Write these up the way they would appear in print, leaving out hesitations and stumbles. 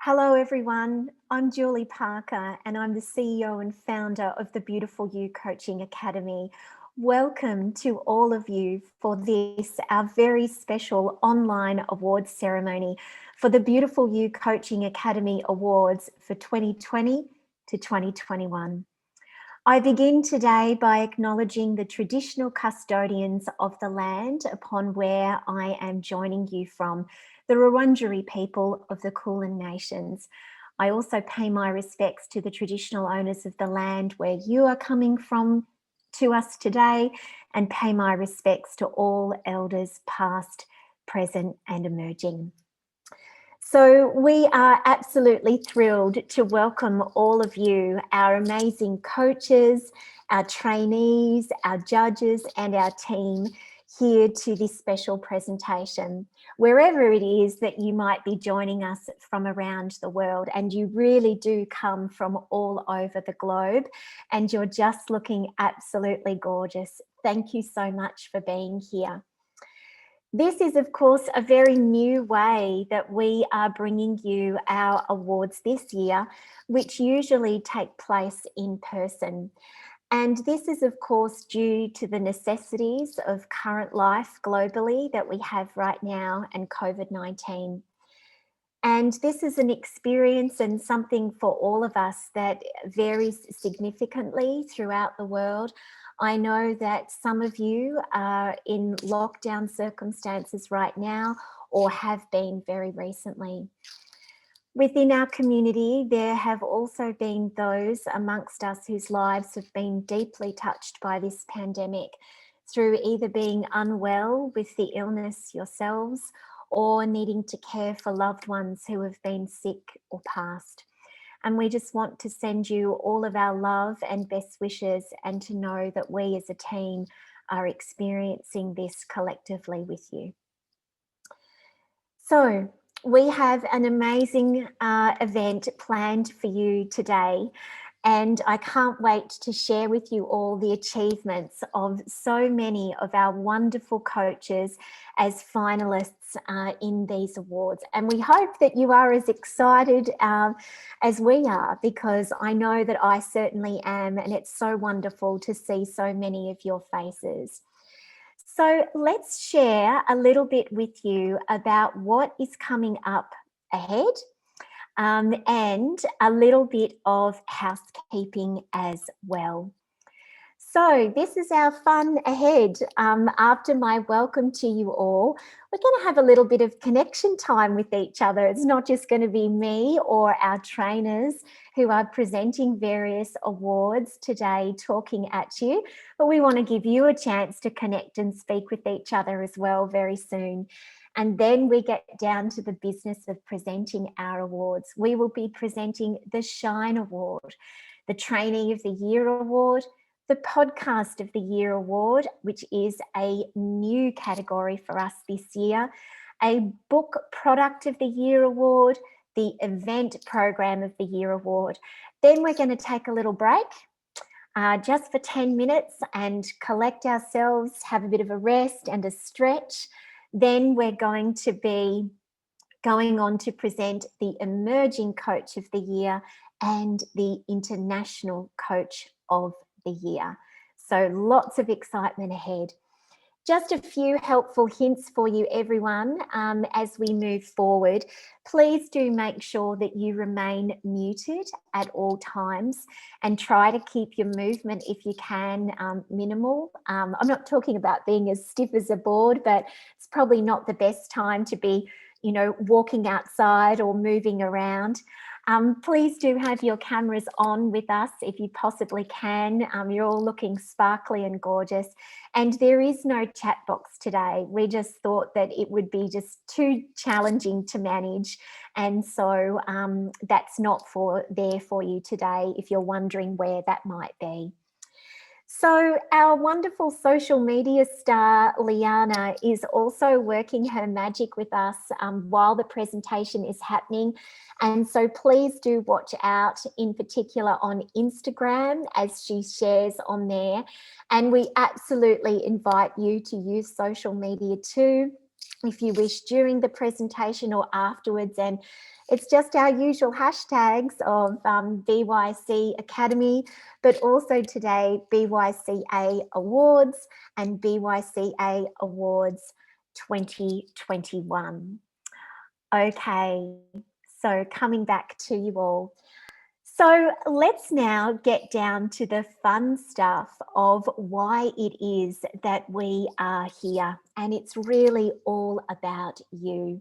Hello, everyone. I'm Julie Parker, and I'm the CEO and founder of the Beautiful You Coaching Academy. Welcome to all of you for this, our very special online awards ceremony for the Beautiful You Coaching Academy Awards for 2020 to 2021. I begin today by acknowledging the traditional custodians of the land upon where I am joining you from, the Wurundjeri people of the Kulin Nations. I also pay my respects to the traditional owners of the land where you are coming from to us today, and pay my respects to all elders past, present and emerging. So we are absolutely thrilled to welcome all of you, our amazing coaches, our trainees, our judges and our team here to this special presentation, wherever it is that you might be joining us from around the world. And you really do come from all over the globe, and you're just looking absolutely gorgeous. Thank you so much for being here. This is, of course, a very new way that we are bringing you our awards this year, which usually take place in person. And this is, of course, due to the necessities of current life globally that we have right now and COVID-19. And this is an experience and something for all of us that varies significantly throughout the world. I know that some of you are in lockdown circumstances right now or have been very recently. Within our community, there have also been those amongst us whose lives have been deeply touched by this pandemic through either being unwell with the illness yourselves or needing to care for loved ones who have been sick or passed. And we just want to send you all of our love and best wishes, and to know that we as a team are experiencing this collectively with you. So we have an amazing event planned for you today, and I can't wait to share with you all the achievements of so many of our wonderful coaches as finalists in these awards. And we hope that you are as excited as we are, because I know that I certainly am, and it's so wonderful to see so many of your faces. So let's share a little bit with you about what is coming up ahead, and a little bit of housekeeping as well. So this is our fun ahead. After my welcome to you all, we're going to have a little bit of connection time with each other. It's not just going to be me or our trainers who are presenting various awards today talking at you, but we want to give you a chance to connect and speak with each other as well very soon. And then we get down to the business of presenting our awards. We will be presenting the Shine Award, the Trainee of the Year Award, the Podcast of the Year Award, which is a new category for us this year, a Book Product of the Year Award, the Event Program of the Year Award. Then we're going to take a little break just for 10 minutes and collect ourselves, have a bit of a rest and a stretch. Then we're going to be going on to present the Emerging Coach of the Year and the International Coach of the Year. So lots of excitement ahead. Just a few helpful hints for you, everyone, as we move forward. Please do make sure that you remain muted at all times, and try to keep your movement, if you can, minimal. I'm not talking about being as stiff as a board, but it's probably not the best time to be, walking outside or moving around. Please do have your cameras on with us if you possibly can. You're all looking sparkly and gorgeous. And there is no chat box today. We just thought that it would be just too challenging to manage. And so that's not there for you today, if you're wondering where that might be. So our wonderful social media star, Liana, is also working her magic with us while the presentation is happening. And so please do watch out, in particular on Instagram, as she shares on there. And we absolutely invite you to use social media too. if you wish, during the presentation or afterwards. And it's just our usual hashtags of BYC Academy, but also today BYCA Awards and BYCA Awards 2021. Okay, so coming back to you all. So let's now get down to the fun stuff of why it is that we are here. And it's really all about you.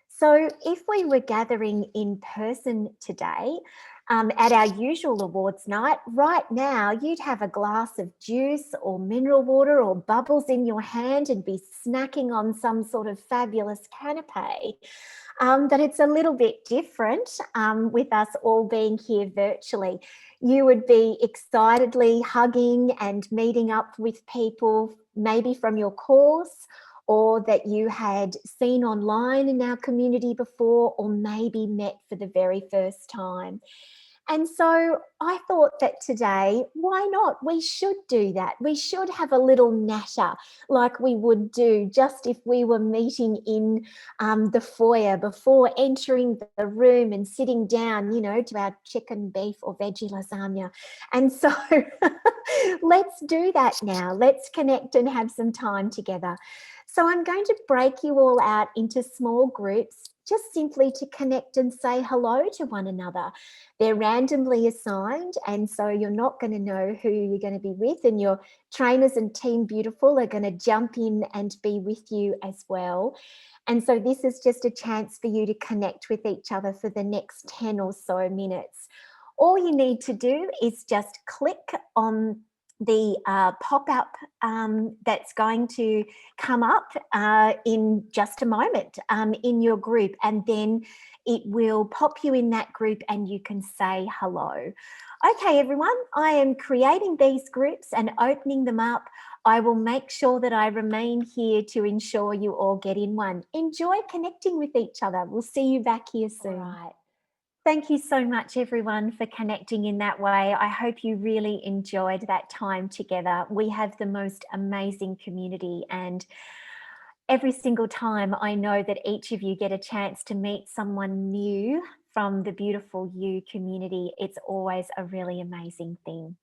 So if we were gathering in person today at our usual awards night, right now you'd have a glass of juice or mineral water or bubbles in your hand and be snacking on some sort of fabulous canapé. But it's a little bit different with us all being here virtually. You would be excitedly hugging and meeting up with people, maybe from your course, or that you had seen online in our community before, or maybe met for the very first time. And so I thought that today, why not? We should do that. We should have a little natter like we would do just if we were meeting in the foyer before entering the room and sitting down, you know, to our chicken, beef or veggie lasagna. And so let's do that now. Let's connect and have some time together. So I'm going to break you all out into small groups, just simply to connect and say hello to one another. They're randomly assigned, and so you're not going to know who you're going to be with, and your trainers and Team Beautiful are going to jump in and be with you as well. And so this is just a chance for you to connect with each other for the next 10 or so minutes. All you need to do is just click on the pop-up that's going to come up in just a moment in your group, and then it will pop you in that group and you can say hello. Okay, everyone, I am creating these groups and opening them up. I will make sure that I remain here to ensure you all get in one. Enjoy connecting with each other. We'll see you back here soon. All right. Thank you so much, everyone, for connecting in that way. I hope you really enjoyed that time together. We have the most amazing community, and every single time I know that each of you get a chance to meet someone new from the Beautiful You community. It's always a really amazing thing.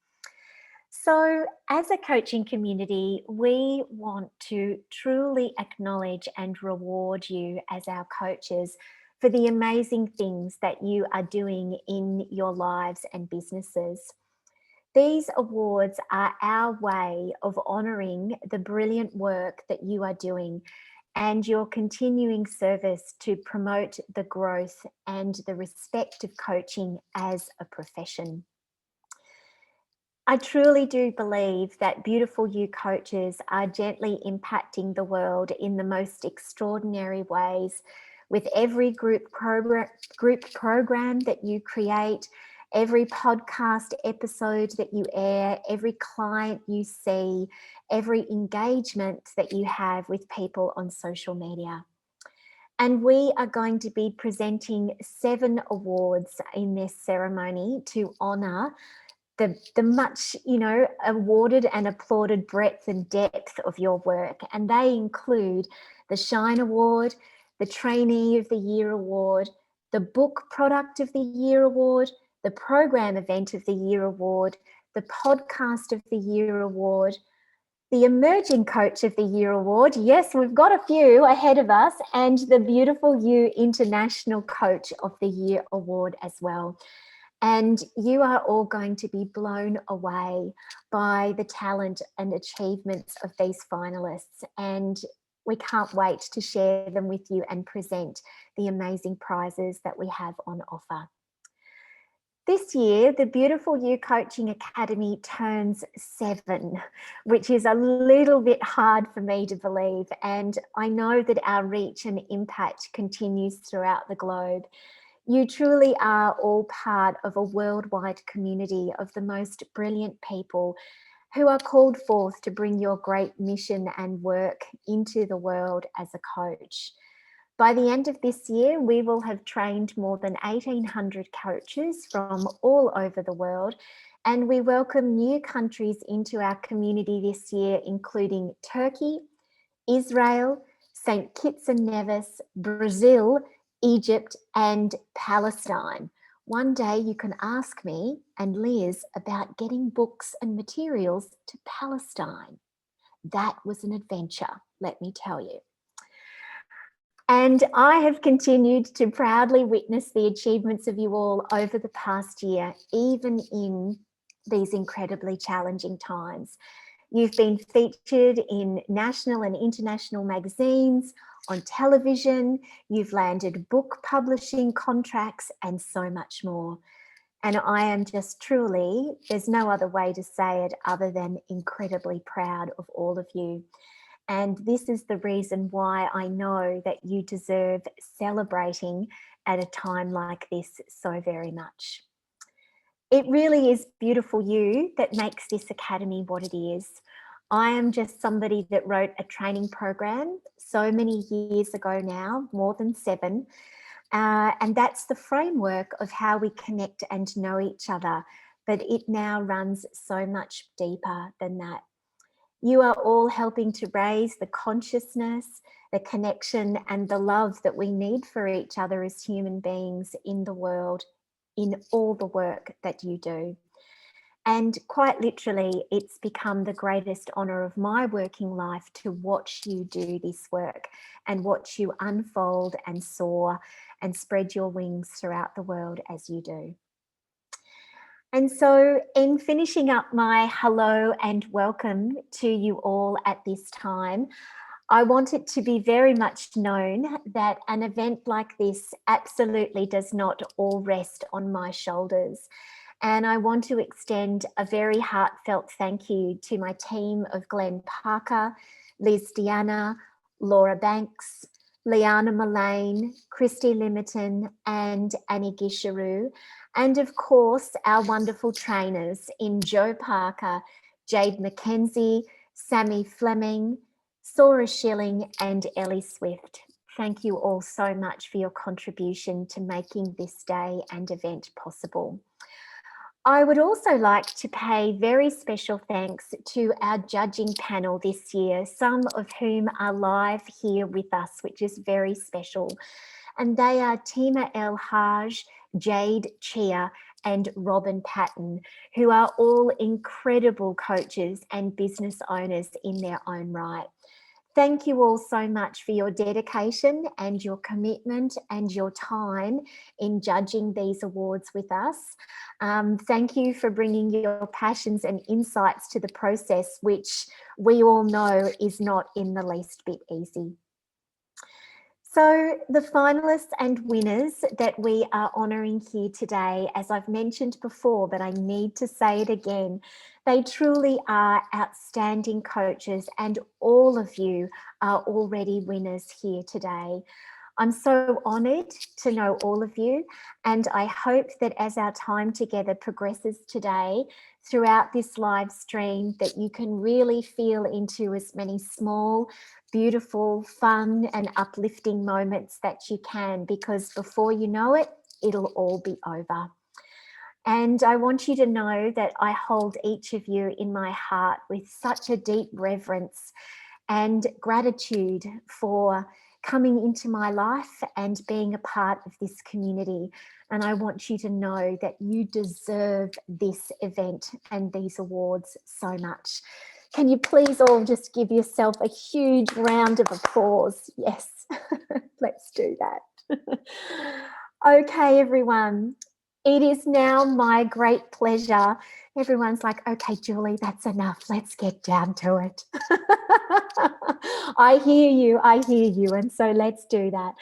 So as a coaching community, we want to truly acknowledge and reward you as our coaches for the amazing things that you are doing in your lives and businesses. These awards are our way of honouring the brilliant work that you are doing and your continuing service to promote the growth and the respect of coaching as a profession. I truly do believe that Beautiful You coaches are gently impacting the world in the most extraordinary ways with every group program that you create, every podcast episode that you air, every client you see, every engagement that you have with people on social media. And we are going to be presenting 7 awards in this ceremony to honour the much, awarded and applauded breadth and depth of your work. And they include the Shine Award, the Trainee of the Year Award, the Book Product of the Year Award, the Program Event of the Year Award, the Podcast of the Year Award, the Emerging Coach of the Year Award. Yes, we've got a few ahead of us, and the Beautiful You International Coach of the Year Award as well. And you are all going to be blown away by the talent and achievements of these finalists. And we can't wait to share them with you and present the amazing prizes that we have on offer. This year, the Beautiful You Coaching Academy turns 7, which is a little bit hard for me to believe. And I know that our reach and impact continues throughout the globe. You truly are all part of a worldwide community of the most brilliant people who are called forth to bring your great mission and work into the world as a coach. By the end of this year, we will have trained more than 1,800 coaches from all over the world, and we welcome new countries into our community this year, including Turkey, Israel, St. Kitts and Nevis, Brazil, Egypt, and Palestine. One day you can ask me and Liz about getting books and materials to Palestine. That was an adventure, let me tell you. And I have continued to proudly witness the achievements of you all over the past year, even in these incredibly challenging times. You've been featured in national and international magazines, on television, you've landed book publishing contracts, and so much more. And I am just truly, there's no other way to say it other than incredibly proud of all of you. And this is the reason why I know that you deserve celebrating at a time like this so very much. It really is beautiful you that makes this academy what it is. I am just somebody that wrote a training program so many years ago now, more than 7. And that's the framework of how we connect and know each other. But it now runs so much deeper than that. You are all helping to raise the consciousness, the connection, and the love that we need for each other as human beings in the world, in all the work that you do. And quite literally, it's become the greatest honour of my working life to watch you do this work and watch you unfold and soar and spread your wings throughout the world as you do. And so in finishing up my hello and welcome to you all at this time, I want it to be very much known that an event like this absolutely does not all rest on my shoulders. And I want to extend a very heartfelt thank you to my team of Glenn Parker, Liz Deanna, Laura Banks, Liana Mullane, Christy Limerton, and Annie Gisharu. And of course, our wonderful trainers in Joe Parker, Jade McKenzie, Sammy Fleming, Sora Schilling, and Ellie Swift. Thank you all so much for your contribution to making this day and event possible. I would also like to pay very special thanks to our judging panel this year, some of whom are live here with us, which is very special. And they are Tima El Haj, Jade Chia, and Robin Patton, who are all incredible coaches and business owners in their own right. Thank you all so much for your dedication and your commitment and your time in judging these awards with us. Thank you for bringing your passions and insights to the process, which we all know is not in the least bit easy. So the finalists and winners that we are honouring here today, as I've mentioned before, but I need to say it again, they truly are outstanding coaches and all of you are already winners here today. I'm so honoured to know all of you, and I hope that as our time together progresses today throughout this live stream, that you can really feel into as many small, beautiful, fun and uplifting moments that you can, because before you know it, it'll all be over. And I want you to know that I hold each of you in my heart with such a deep reverence and gratitude for coming into my life and being a part of this community. And I want you to know that you deserve this event and these awards so much. Can you please all just give yourself a huge round of applause? Yes, let's do that. Okay, everyone. It is now my great pleasure. Everyone's like, okay, Julie, that's enough. Let's get down to it. I hear you. And so let's do that.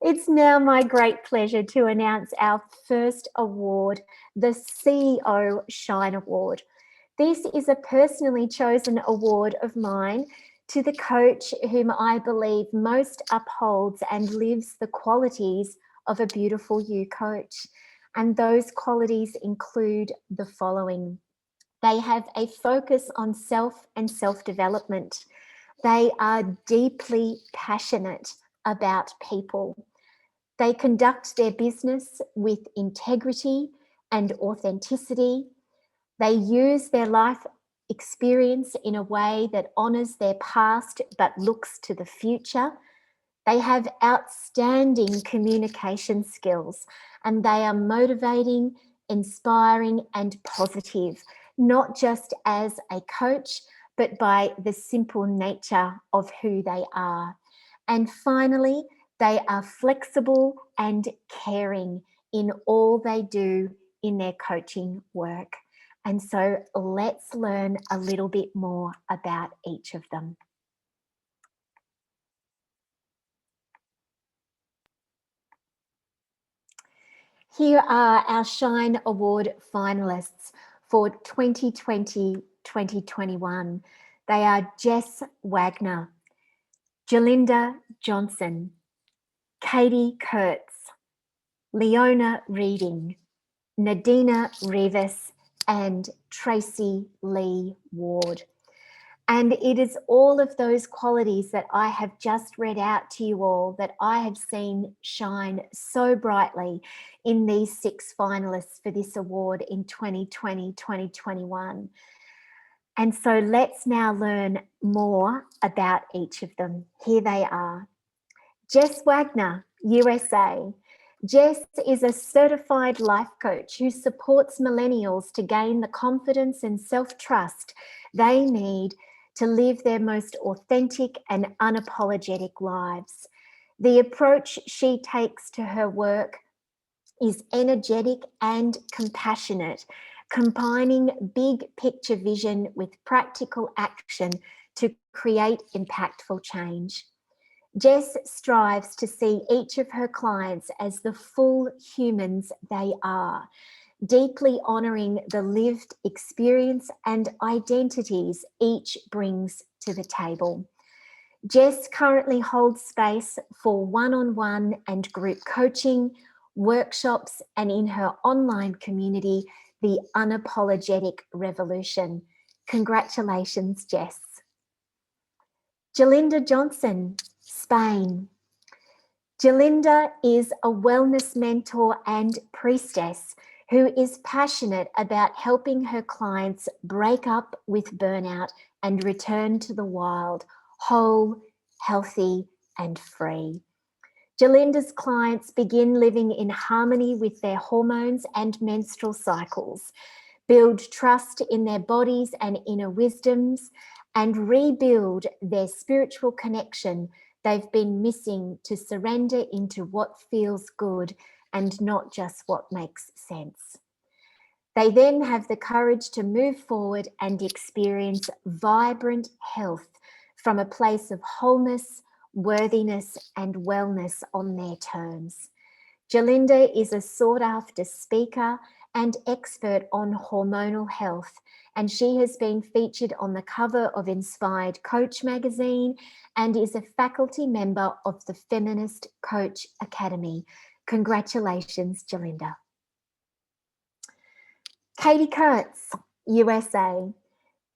It's now my great pleasure to announce our first award, the CEO Shine Award. This is a personally chosen award of mine to the coach whom I believe most upholds and lives the qualities of a beautiful you coach. And those qualities include the following. They have a focus on self and self-development. They are deeply passionate about people. They conduct their business with integrity and authenticity. They use their life experience in a way that honours their past but looks to the future. They have outstanding communication skills, and they are motivating, inspiring, and positive, not just as a coach, but by the simple nature of who they are. And finally, they are flexible and caring in all they do in their coaching work. And so let's learn a little bit more about each of them. Here are our Shine Award finalists for 2020-2021. They are Jess Wagner, Jalinda Johnson, Katie Kurtz, Leona Reading, Nadina Rivas, and Tracy Lee Ward. And it is all of those qualities that I have just read out to you all that I have seen shine so brightly in these 6 finalists for this award in 2020-2021. And so let's now learn more about each of them. Here they are. Jess Wagner, USA. Jess is a certified life coach who supports millennials to gain the confidence and self-trust they need to live their most authentic and unapologetic lives. The approach she takes to her work is energetic and compassionate, combining big picture vision with practical action to create impactful change. Jess strives to see each of her clients as the full humans they are, deeply honouring the lived experience and identities each brings to the table. Jess currently holds space for one-on-one and group coaching, workshops, and in her online community, The Unapologetic Revolution. Congratulations, Jess. Jalinda Johnson, Spain. Jalinda is a wellness mentor and priestess who is passionate about helping her clients break up with burnout and return to the wild, whole, healthy, and free. Jalinda's clients begin living in harmony with their hormones and menstrual cycles, build trust in their bodies and inner wisdoms, and rebuild their spiritual connection they've been missing to surrender into what feels good and not just what makes sense. They then have the courage to move forward and experience vibrant health from a place of wholeness, worthiness, and wellness on their terms. Jalinda is a sought-after speaker and expert on hormonal health, and she has been featured on the cover of Inspired Coach magazine and is a faculty member of the Feminist Coach Academy. Congratulations, Jalinda. Katie Kurtz, USA.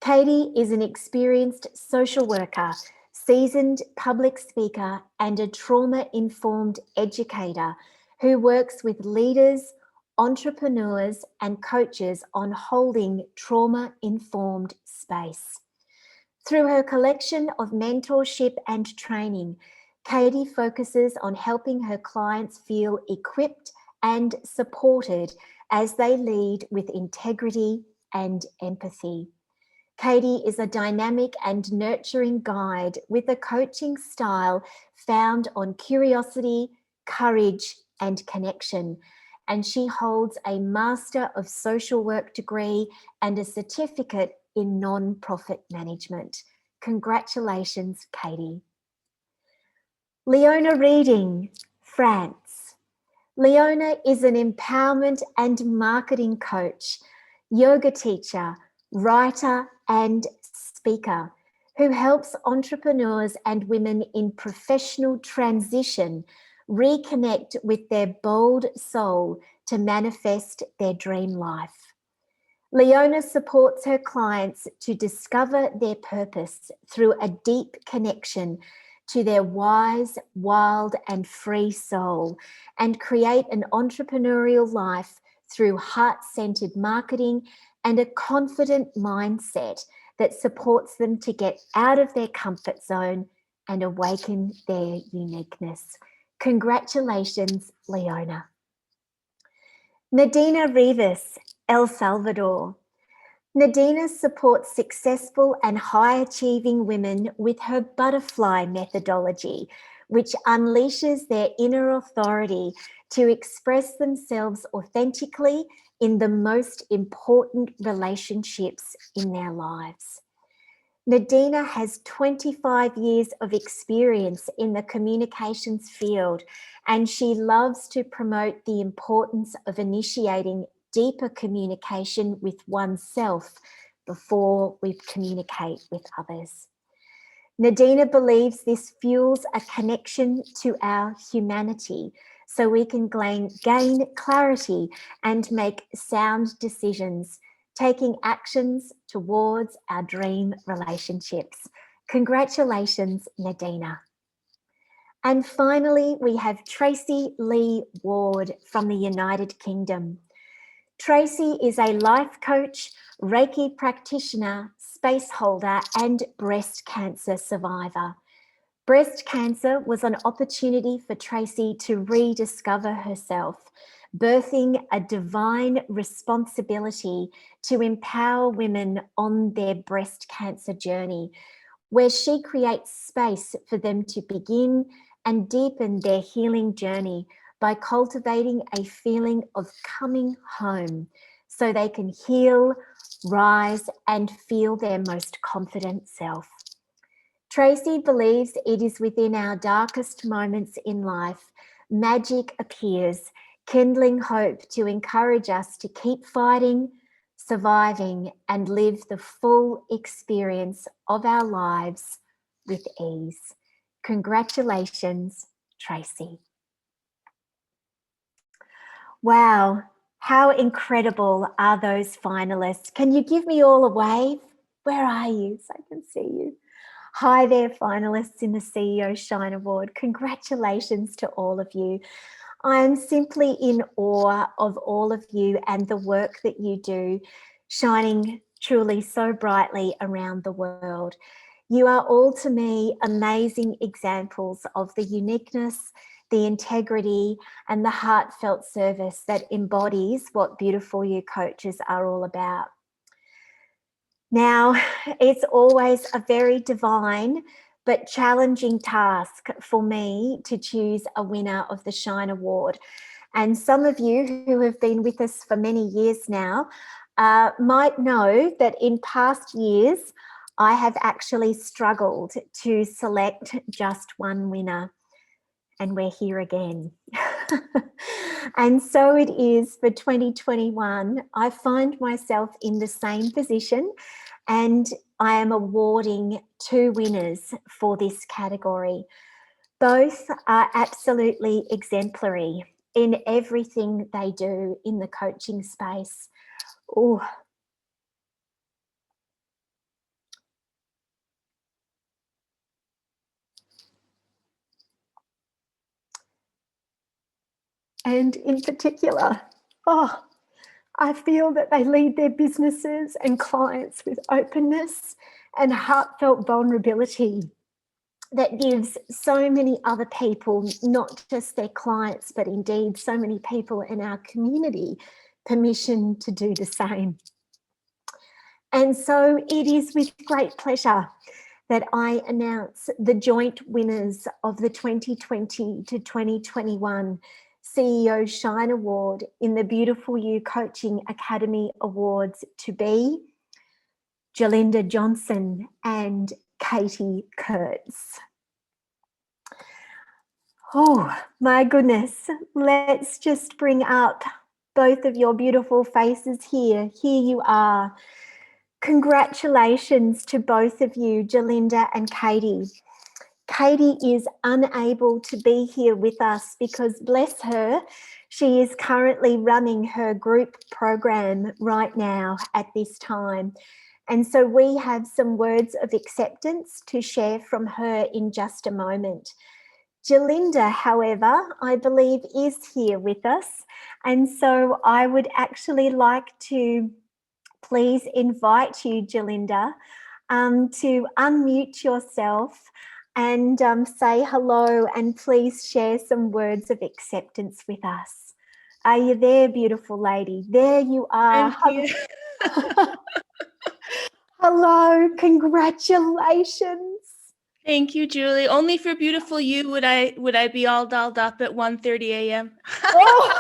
Katie is an experienced social worker, seasoned public speaker, and a trauma-informed educator who works with leaders, entrepreneurs, and coaches on holding trauma-informed space. Through her collection of mentorship and training, Katie focuses on helping her clients feel equipped and supported as they lead with integrity and empathy. Katie is a dynamic and nurturing guide with a coaching style found on curiosity, courage, and connection. And she holds a Master of Social Work degree and a certificate in non-profit management. Congratulations, Katie. Leona Reading, France. Leona is an empowerment and marketing coach, yoga teacher, writer, and speaker who helps entrepreneurs and women in professional transition reconnect with their bold soul to manifest their dream life. Leona supports her clients to discover their purpose through a deep connection to their wise, wild, and free soul and create an entrepreneurial life through heart-centered marketing and a confident mindset that supports them to get out of their comfort zone and awaken their uniqueness. Congratulations, Leona. Nadina Rivas, El Salvador. Nadina supports successful and high-achieving women with her butterfly methodology, which unleashes their inner authority to express themselves authentically in the most important relationships in their lives. Nadina has 25 years of experience in the communications field, and she loves to promote the importance of initiating deeper communication with oneself before we communicate with others. Nadina believes this fuels a connection to our humanity so we can gain clarity and make sound decisions, taking actions towards our dream relationships. Congratulations, Nadina. And finally, we have Tracy Lee Ward from the United Kingdom. Tracy is a life coach, Reiki practitioner, space holder, and breast cancer survivor. Breast cancer was an opportunity for Tracy to rediscover herself, birthing a divine responsibility to empower women on their breast cancer journey, where she creates space for them to begin and deepen their healing journey by cultivating a feeling of coming home so they can heal, rise, and feel their most confident self. Tracy believes it is within our darkest moments in life, magic appears, kindling hope to encourage us to keep fighting, surviving, and live the full experience of our lives with ease. Congratulations, Tracy. Wow, how incredible are those finalists? Can you give me all a wave? Where are you? So I can see you. Hi there, finalists in the CEO Shine Award. Congratulations to all of you. I'm simply in awe of all of you and the work that you do, shining truly so brightly around the world. You are all to me amazing examples of the uniqueness, the integrity, and the heartfelt service that embodies what Beautiful You coaches are all about. Now, it's always a very divine but challenging task for me to choose a winner of the Shine Award. And some of you who have been with us for many years now might know that in past years, I have actually struggled to select just one winner. And we're here again. And so it is for 2021. I find myself in the same position, and I am awarding 2 winners for this category. Both are absolutely exemplary in everything they do in the coaching space. Oh, and in particular, I feel that they lead their businesses and clients with openness and heartfelt vulnerability that gives so many other people, not just their clients, but indeed so many people in our community, permission to do the same. And so it is with great pleasure that I announce the joint winners of the 2020 to 2021 CEO Shine Award in the Beautiful You Coaching Academy Awards to be Jalinda Johnson and Katie Kurtz. Oh my goodness, let's just bring up both of your beautiful faces here. Here you are. Congratulations to both of you, Jalinda and Katie. Katie is unable to be here with us because, bless her, she is currently running her group program right now at this time. And so we have some words of acceptance to share from her in just a moment. Jalinda, however, I believe is here with us. And so I would actually like to please invite you, Jalinda, to unmute yourself and say hello, and please share some words of acceptance with us. Are you there, beautiful lady? There you are. I'm here. Hello, congratulations. Thank you, Julie. Only for beautiful you would I be all dolled up at 1:30 a.m. Oh.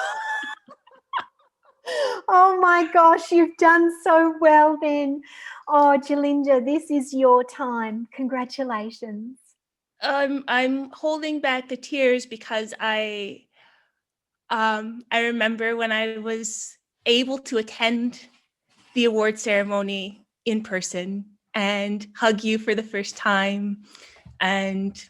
Oh my gosh, you've done so well then. Oh, Jalinda, this is your time. Congratulations. I'm holding back the tears because I remember when I was able to attend the award ceremony in person and hug you for the first time and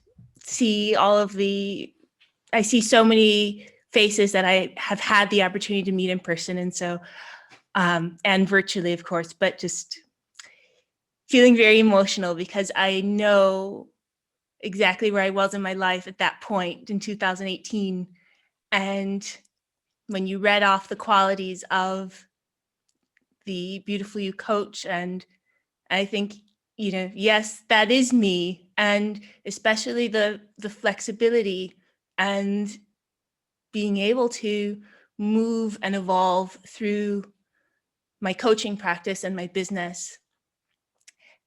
see I see so many faces that I have had the opportunity to meet in person. And so, and virtually, of course, but just feeling very emotional because I know exactly where I was in my life at that point in 2018. And when you read off the qualities of the Beautiful You coach, and I think, yes, that is me. And especially the flexibility and being able to move and evolve through my coaching practice and my business.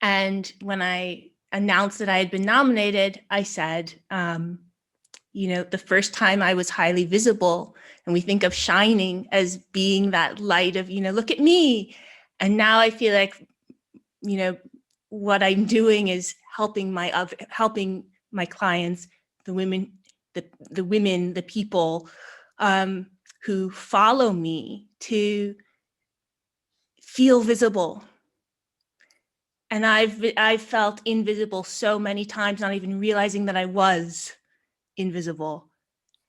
And when I announced that I had been nominated, I said, the first time I was highly visible, and we think of shining as being that light of, look at me. And now I feel like, what I'm doing is helping my clients, the women, the people who follow me to feel visible. And I've felt invisible so many times, not even realizing that I was invisible.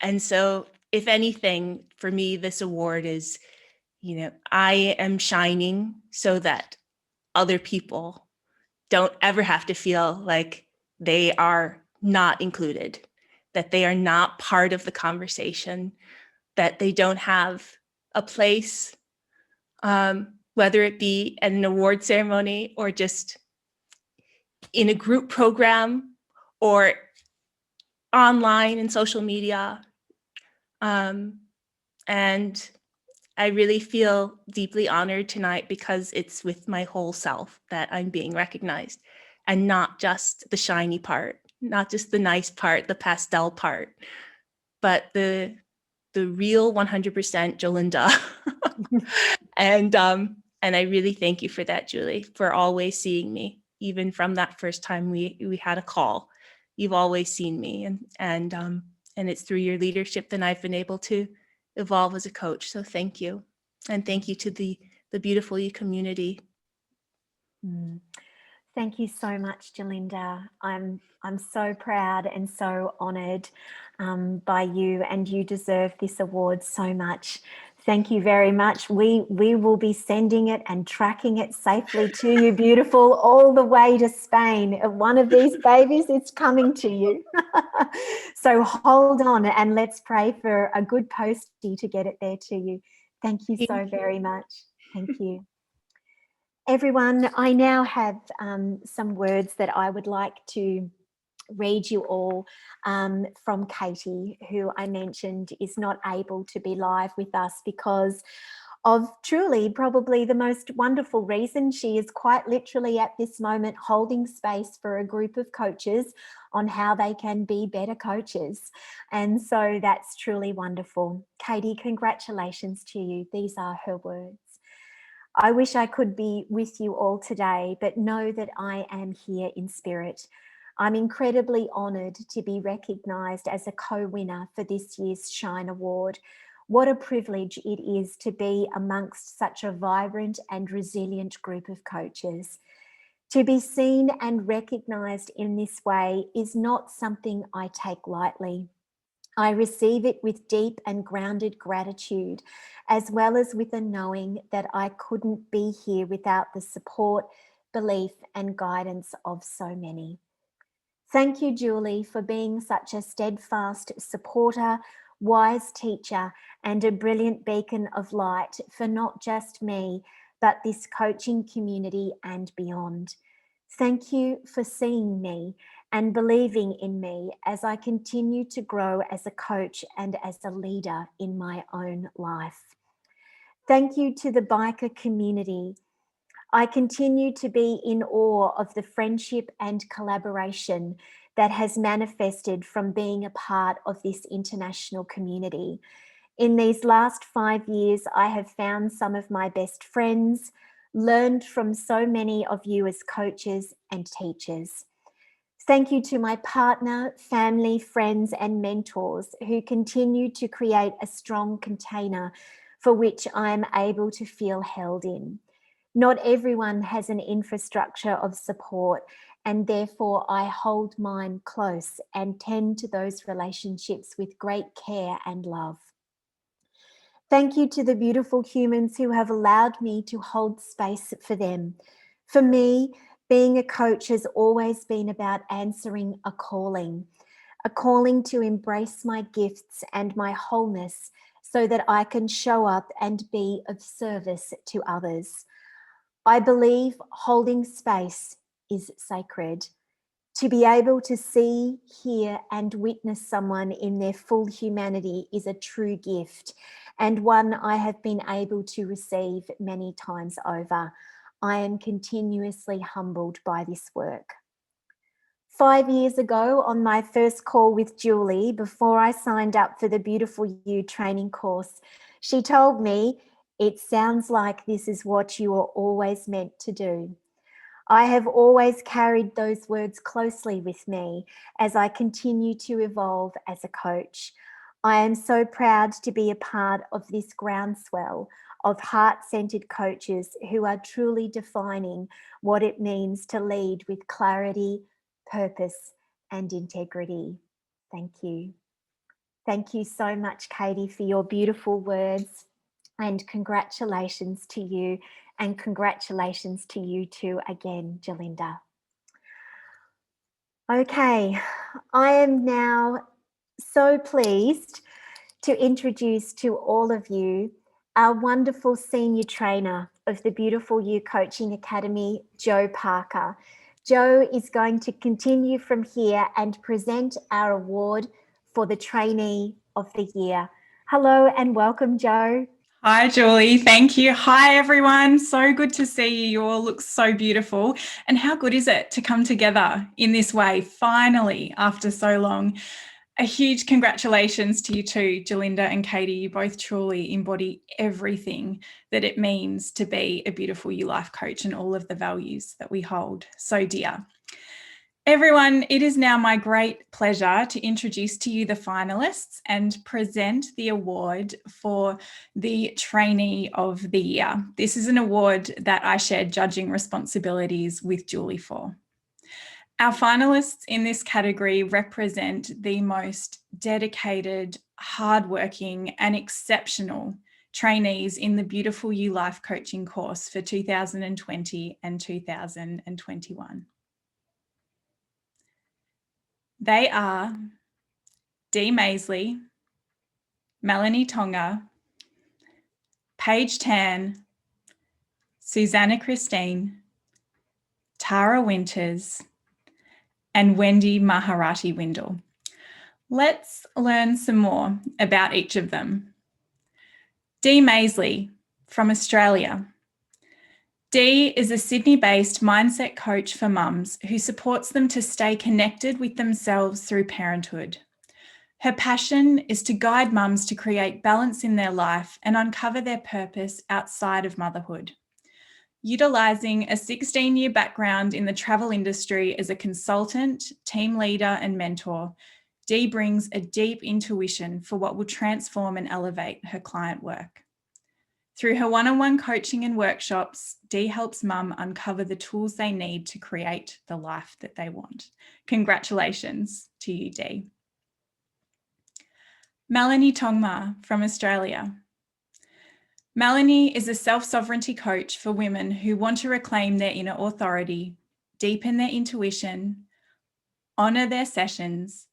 And so, if anything, for me, this award is, I am shining so that other people don't ever have to feel like they are not included, that they are not part of the conversation, that they don't have a place, whether it be at an award ceremony or just in a group program or online and social media. And I really feel deeply honored tonight because it's with my whole self that I'm being recognized, and not just the shiny part, not just the nice part, the pastel part, but the real 100% Jolinda. And I really thank you for that, Julie, for always seeing me, even from that first time we had a call. You've always seen me, and it's through your leadership that I've been able to evolve as a coach. So thank you, and thank you to the Beautiful You community. Thank you so much, Jalinda. I'm so proud and so honoured by you, and you deserve this award so much. Thank you very much. We will be sending it and tracking it safely to you, beautiful, all the way to Spain. One of these babies, it's coming to you. So hold on and let's pray for a good postie to get it there to you. Thank you so very much. Thank you. Everyone, I now have some words that I would like to read you all from Katie, who I mentioned is not able to be live with us because of truly probably the most wonderful reason. She is quite literally at this moment holding space for a group of coaches on how they can be better coaches. And so that's truly wonderful. Katie, congratulations to you. These are her words. I wish I could be with you all today, but know that I am here in spirit. I'm incredibly honoured to be recognised as a co-winner for this year's Shine Award. What a privilege it is to be amongst such a vibrant and resilient group of coaches. To be seen and recognised in this way is not something I take lightly. I receive it with deep and grounded gratitude, as well as with a knowing that I couldn't be here without the support, belief, and guidance of so many. Thank you, Julie, for being such a steadfast supporter, wise teacher, and a brilliant beacon of light for not just me, but this coaching community and beyond. Thank you for seeing me and believing in me as I continue to grow as a coach and as a leader in my own life. Thank you to the biker community. I continue to be in awe of the friendship and collaboration that has manifested from being a part of this international community. In these last 5 years, I have found some of my best friends, learned from so many of you as coaches and teachers. Thank you to my partner, family, friends, and mentors who continue to create a strong container for which I am able to feel held in. Not everyone has an infrastructure of support, and therefore I hold mine close and tend to those relationships with great care and love. Thank you to the beautiful humans who have allowed me to hold space for them. For me, being a coach has always been about answering a calling to embrace my gifts and my wholeness so that I can show up and be of service to others. I believe holding space is sacred. To be able to see, hear, and witness someone in their full humanity is a true gift, and one I have been able to receive many times over. I am continuously humbled by this work. 5 years ago, on my first call with Julie, before I signed up for the Beautiful You training course, she told me, "It sounds like this is what you are always meant to do." I have always carried those words closely with me as I continue to evolve as a coach. I am so proud to be a part of this groundswell of heart-centered coaches who are truly defining what it means to lead with clarity, purpose, and integrity. Thank you. Thank you so much, Katie, for your beautiful words, and congratulations to you, and congratulations to you too again, Jalinda. Okay, I am now so pleased to introduce to all of you our wonderful senior trainer of the Beautiful You Coaching Academy, Jo Parker. Jo is going to continue from here and present our award for the Trainee of the Year. Hello and welcome, Jo. Hi, Julie. Thank you. Hi, everyone. So good to see you. You all look so beautiful. And how good is it to come together in this way, finally, after so long? A huge congratulations to you too, Jalinda and Katie. You both truly embody everything that it means to be a Beautiful You life coach and all of the values that we hold so dear. Everyone, it is now my great pleasure to introduce to you the finalists and present the award for the Trainee of the Year. This is an award that I shared judging responsibilities with Julie for. Our finalists in this category represent the most dedicated, hardworking, and exceptional trainees in the Beautiful You Life Coaching course for 2020 and 2021. They are Dee Maisley, Melanie Tonga, Paige Tan, Susanna Christine, Tara Winters, and Wendy Maharati Windle. Let's learn some more about each of them. Dee Maisley from Australia. Dee is a Sydney-based mindset coach for mums who supports them to stay connected with themselves through parenthood. Her passion is to guide mums to create balance in their life and uncover their purpose outside of motherhood. Utilising a 16-year background in the travel industry as a consultant, team leader, and mentor, Dee brings a deep intuition for what will transform and elevate her client work. Through her one-on-one coaching and workshops, Dee helps mum uncover the tools they need to create the life that they want. Congratulations to you, Dee. Melanie Tongma from Australia. Melanie is a self-sovereignty coach for women who want to reclaim their inner authority, deepen their intuition, honour their sessions,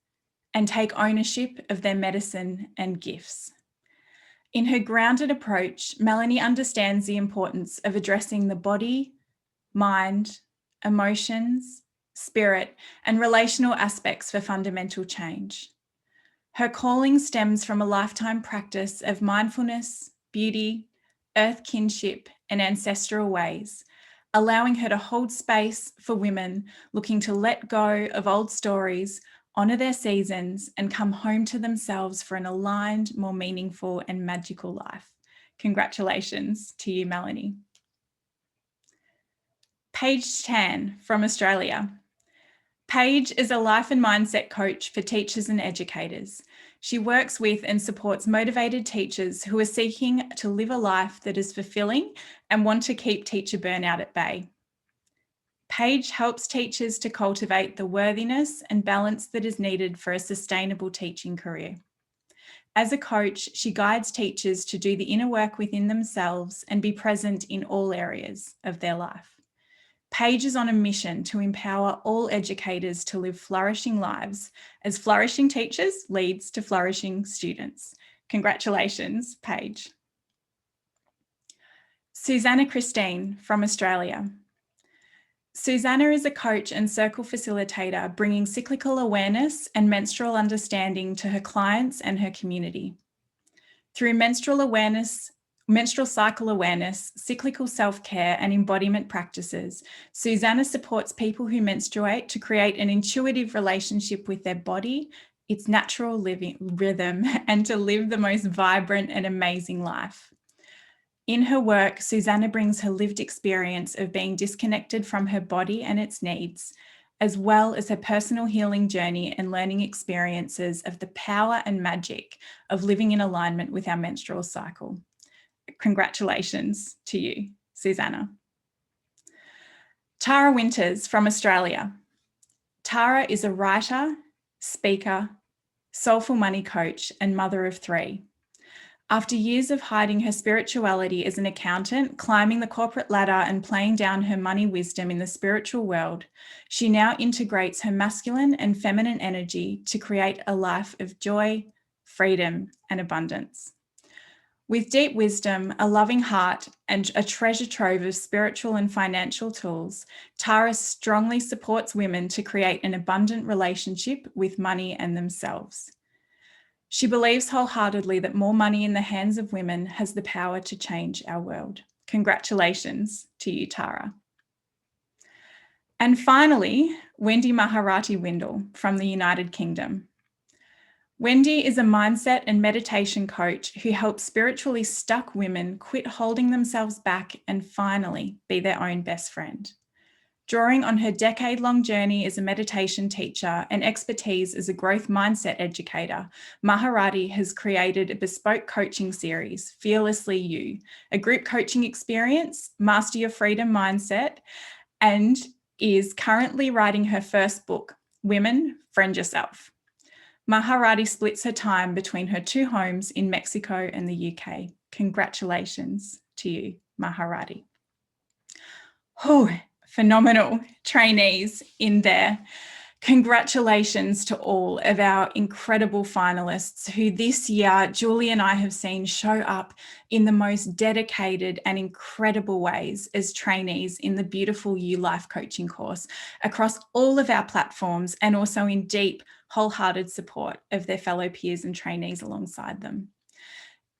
and take ownership of their medicine and gifts. In her grounded approach, Melanie understands the importance of addressing the body, mind, emotions, spirit, and relational aspects for fundamental change. Her calling stems from a lifetime practice of mindfulness, beauty, earth kinship, and ancestral ways, allowing her to hold space for women looking to let go of old stories, honour their seasons, and come home to themselves for an aligned, more meaningful and magical life. Congratulations to you, Melanie. Paige Tan from Australia. Paige is a life and mindset coach for teachers and educators. She works with and supports motivated teachers who are seeking to live a life that is fulfilling and want to keep teacher burnout at bay. Paige helps teachers to cultivate the worthiness and balance that is needed for a sustainable teaching career. As a coach, she guides teachers to do the inner work within themselves and be present in all areas of their life. Paige is on a mission to empower all educators to live flourishing lives, as flourishing teachers leads to flourishing students. Congratulations, Paige. Susanna Christine from Australia. Susanna is a coach and circle facilitator, bringing cyclical awareness and menstrual understanding to her clients and her community. Through menstrual cycle awareness, cyclical self-care and embodiment practices, Susanna supports people who menstruate to create an intuitive relationship with their body, its natural living rhythm, and to live the most vibrant and amazing life. In her work, Susanna brings her lived experience of being disconnected from her body and its needs, as well as her personal healing journey and learning experiences of the power and magic of living in alignment with our menstrual cycle. Congratulations to you, Susanna. Tara Winters from Australia. Tara is a writer, speaker, soulful money coach, and mother of 3. After years of hiding her spirituality as an accountant, climbing the corporate ladder and playing down her money wisdom in the spiritual world, she now integrates her masculine and feminine energy to create a life of joy, freedom, and abundance. With deep wisdom, a loving heart, and a treasure trove of spiritual and financial tools, Tara strongly supports women to create an abundant relationship with money and themselves. She believes wholeheartedly that more money in the hands of women has the power to change our world. Congratulations to you, Tara. And finally, Wendy Maharati Windle from the United Kingdom. Wendy is a mindset and meditation coach who helps spiritually stuck women quit holding themselves back and finally be their own best friend. Drawing on her decade-long journey as a meditation teacher and expertise as a growth mindset educator, Maharati has created a bespoke coaching series, Fearlessly You, a group coaching experience, Master Your Freedom Mindset, and is currently writing her first book, Women, Friend Yourself. Maharati splits her time between her 2 homes in Mexico and the UK. Congratulations to you, Maharati. Oh, phenomenal trainees in there. Congratulations to all of our incredible finalists who this year, Julie and I have seen show up in the most dedicated and incredible ways as trainees in the beautiful You Life Coaching course across all of our platforms, and also in deep, wholehearted support of their fellow peers and trainees alongside them.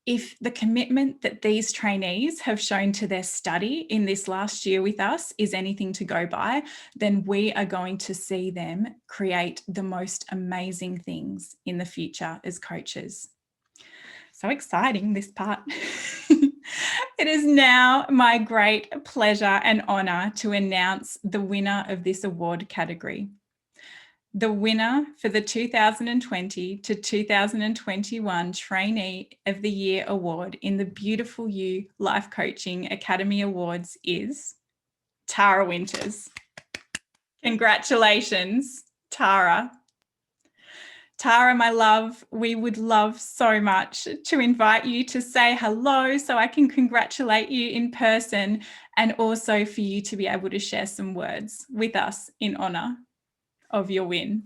If the commitment that these trainees have shown to their study in this last year with us is anything to go by, then we are going to see them create the most amazing things in the future as coaches. So exciting, this part. It is now my great pleasure and honour to announce the winner of this award category. The winner for the 2020 to 2021 Trainee of the Year Award in the Beautiful You Life Coaching Academy Awards is Tara Winters. Congratulations, Tara. Tara, my love, we would love so much to invite you to say hello so I can congratulate you in person, and also for you to be able to share some words with us in honour of your win.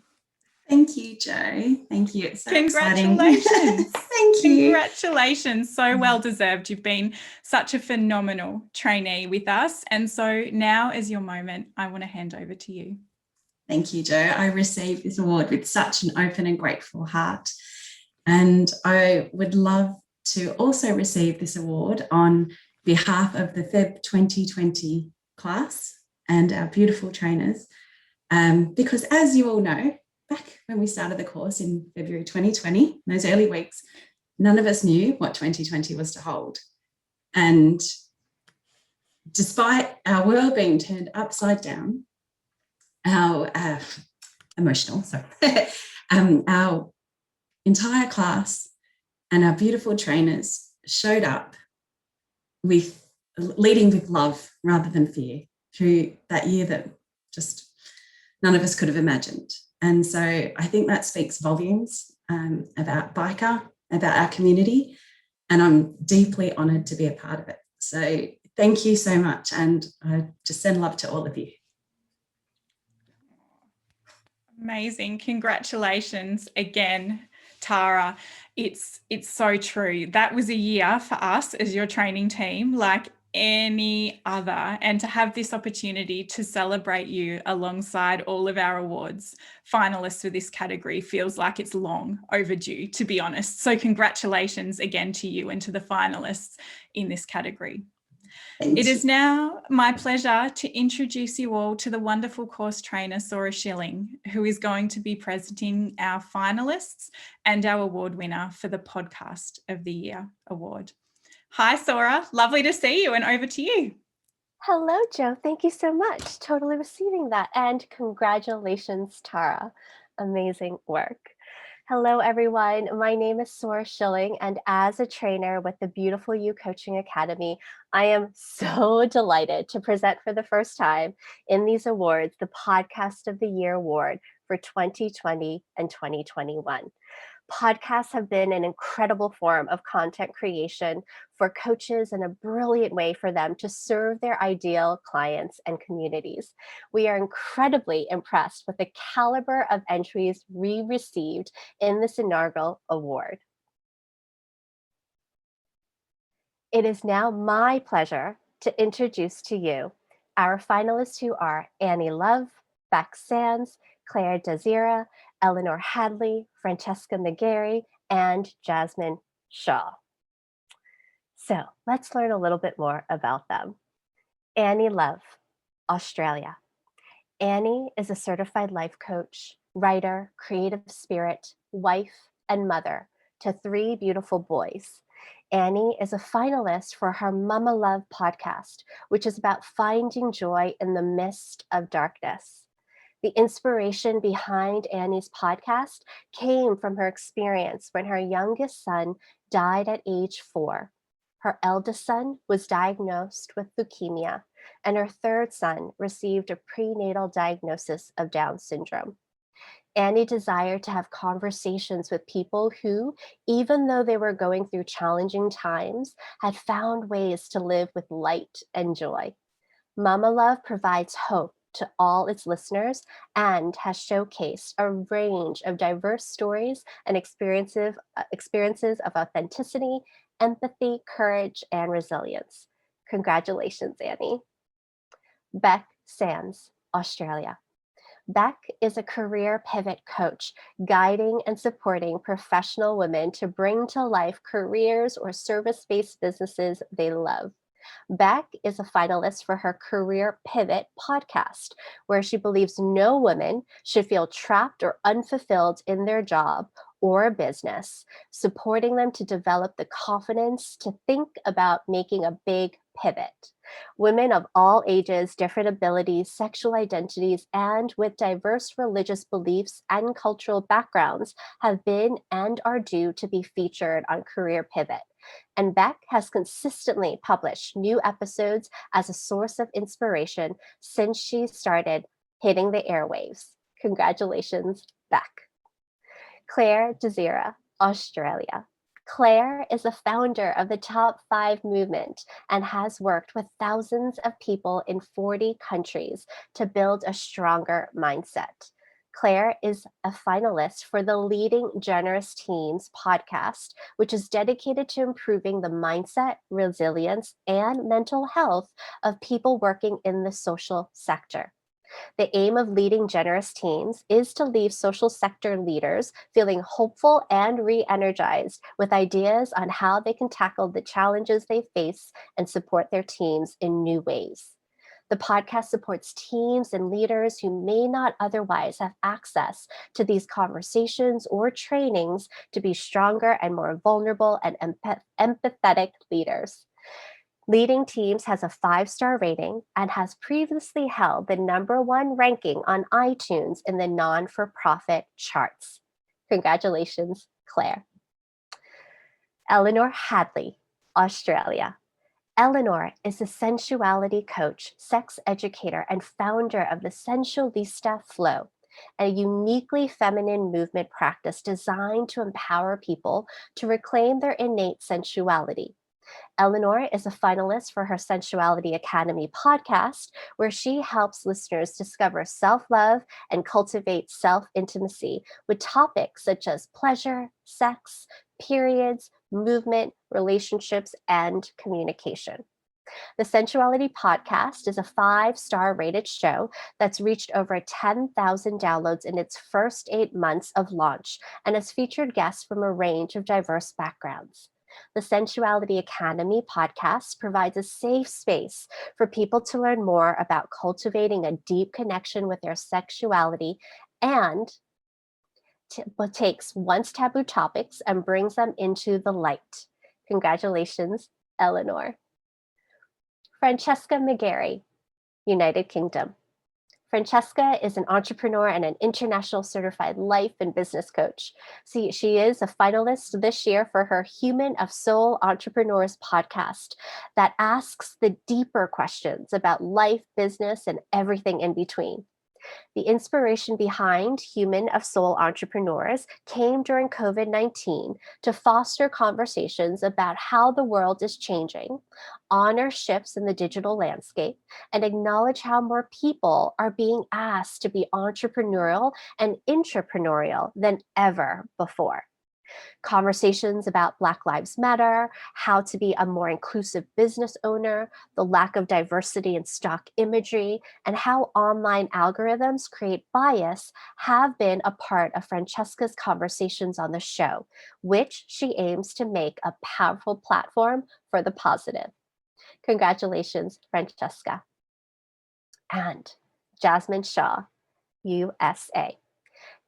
Thank you, Jo. Thank you. It's so Congratulations. exciting. Thank you. Congratulations. So well deserved. You've been such a phenomenal trainee with us. And so now is your moment. I want to hand over to you. Thank you, Jo. I received this award with such an open and grateful heart. And I would love to also receive this award on behalf of the Feb 2020 class and our beautiful trainers. Because as you all know, back when we started the course in February 2020, those early weeks, none of us knew what 2020 was to hold. And despite our world being turned upside down, our emotional, so our entire class and our beautiful trainers showed up with leading with love rather than fear through that year that just none of us could have imagined. And so I think that speaks volumes about Biker, about our community, and I'm deeply honoured to be a part of it. So thank you so much, and I just send love to all of you. Amazing. Congratulations again, Tara. It's so true. That was a year for us as your training team like any other, and to have this opportunity to celebrate you alongside all of our awards finalists for this category feels like it's long overdue, to be honest. So congratulations again to you and to the finalists in this category. It is now my pleasure to introduce you all to the wonderful course trainer, Sora Schilling, who is going to be presenting our finalists and our award winner for the Podcast of the Year award. Hi, Sora. Lovely to see you, and over to you. Hello, Jo. Thank you so much. Totally receiving that. And congratulations, Tara. Amazing work. Hello, everyone. My name is Sora Schilling, and as a trainer with the Beautiful You Coaching Academy, I am so delighted to present for the first time in these awards the Podcast of the Year award for 2020 and 2021. Podcasts have been an incredible form of content creation for coaches and a brilliant way for them to serve their ideal clients and communities. We are incredibly impressed with the caliber of entries we received in this inaugural award. It is now my pleasure to introduce to you our finalists, who are Annie Love, Beck Sands, Claire Desira, Eleanor Hadley, Francesca McGarry, and Jasmine Shaw. So let's learn a little bit more about them. Annie Love, Australia. Annie is a certified life coach, writer, creative spirit, wife, and mother to 3 beautiful boys. Annie is a finalist for her Mama Love podcast, which is about finding joy in the midst of darkness. The inspiration behind Annie's podcast came from her experience when her youngest son died at age 4. Her eldest son was diagnosed with leukemia, and her third son received a prenatal diagnosis of Down syndrome. Annie desired to have conversations with people who, even though they were going through challenging times, had found ways to live with light and joy. Mama Love provides hope to all its listeners and has showcased a range of diverse stories and experiences of authenticity, empathy, courage, and resilience. Congratulations, Annie. Beck Sands, Australia. Beck is a career pivot coach, guiding and supporting professional women to bring to life careers or service-based businesses they love. Beck is a finalist for her Career Pivot podcast, where she believes no woman should feel trapped or unfulfilled in their job or business, supporting them to develop the confidence to think about making a big pivot. Women of all ages, different abilities, sexual identities, and with diverse religious beliefs and cultural backgrounds have been and are due to be featured on Career Pivot. And Beck has consistently published new episodes as a source of inspiration since she started hitting the airwaves. Congratulations, Beck. Claire Desira, Australia. Claire is the founder of the Top 5 movement and has worked with thousands of people in 40 countries to build a stronger mindset. Claire is a finalist for the Leading Generous Teams podcast, which is dedicated to improving the mindset, resilience, and mental health of people working in the social sector. The aim of leading generous teams is to leave social sector leaders feeling hopeful and re-energized with ideas on how they can tackle the challenges they face and support their teams in new ways. The podcast supports teams and leaders who may not otherwise have access to these conversations or trainings to be stronger and more vulnerable and empathetic leaders. Leading Teams has a 5-star rating and has previously held the #1 ranking on iTunes in the non-for-profit charts. Congratulations, Claire. Eleanor Hadley, Australia. Eleanor is a sensuality coach, sex educator, and founder of the Sensualista Flow, a uniquely feminine movement practice designed to empower people to reclaim their innate sensuality. Eleanor is a finalist for her Sensuality Academy podcast, where she helps listeners discover self-love and cultivate self-intimacy with topics such as pleasure, sex, periods, movement, relationships, and communication. The Sensuality Podcast is a 5-star rated show that's reached over 10,000 downloads in its first 8 months of launch and has featured guests from a range of diverse backgrounds. The Sensuality Academy podcast provides a safe space for people to learn more about cultivating a deep connection with their sexuality and takes once taboo topics and brings them into the light. Congratulations, Eleanor. Francesca McGarry, United Kingdom. Francesca is an entrepreneur and an international certified life and business coach. She is a finalist this year for her Human of Soul Entrepreneurs podcast that asks the deeper questions about life, business, and everything in between. The inspiration behind Human of Soul Entrepreneurs came during COVID-19 to foster conversations about how the world is changing, honor shifts in the digital landscape, and acknowledge how more people are being asked to be entrepreneurial and intrapreneurial than ever before. Conversations about Black Lives Matter, how to be a more inclusive business owner, the lack of diversity in stock imagery, and how online algorithms create bias have been a part of Francesca's conversations on the show, which she aims to make a powerful platform for the positive. Congratulations, Francesca. And Jasmine Shaw, USA.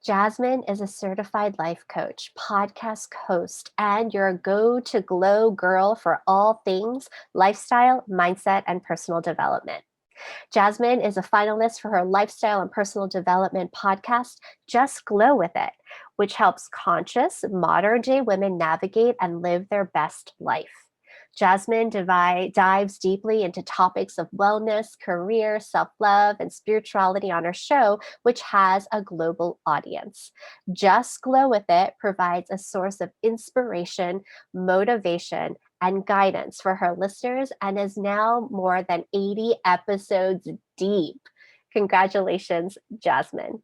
Jasmine is a certified life coach, podcast host, and your go-to-glow girl for all things lifestyle, mindset, and personal development. Jasmine is a finalist for her lifestyle and personal development podcast, Just Glow With It, which helps conscious, modern-day women navigate and live their best life. Jasmine dives deeply into topics of wellness, career, self-love, and spirituality on her show, which has a global audience. Just Glow With It provides a source of inspiration, motivation, and guidance for her listeners and is now more than 80 episodes deep. Congratulations, Jasmine.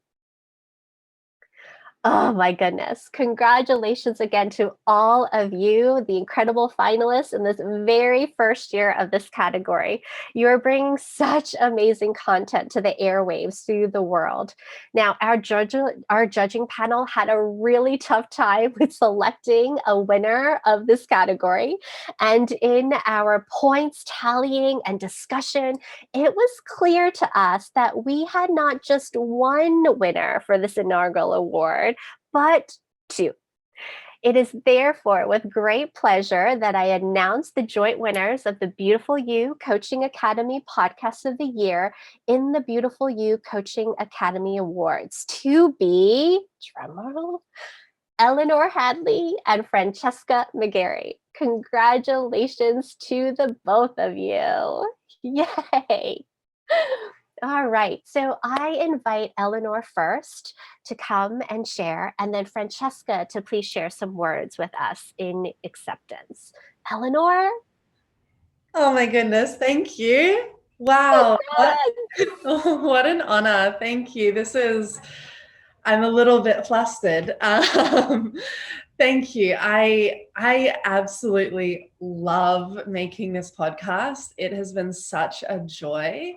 Oh my goodness. Congratulations again to all of you, the incredible finalists in this very first year of this category. You are bringing such amazing content to the airwaves through the world. Now, our judging panel had a really tough time with selecting a winner of this category. And in our points tallying and discussion, it was clear to us that we had not just one winner for this inaugural award, but 2. It is therefore with great pleasure that I announce the joint winners of the Beautiful You Coaching Academy Podcast of the Year in the Beautiful You Coaching Academy Awards to be, drumroll, Eleanor Hadley and Francesca McGarry. Congratulations to the both of you. Yay. All right, so I invite Eleanor first to come and share, and then Francesca to please share some words with us in acceptance. Eleanor? Oh my goodness, thank you. Wow, what an honor. Thank you. I'm a little bit flustered. Thank you. I absolutely love making this podcast. It has been such a joy.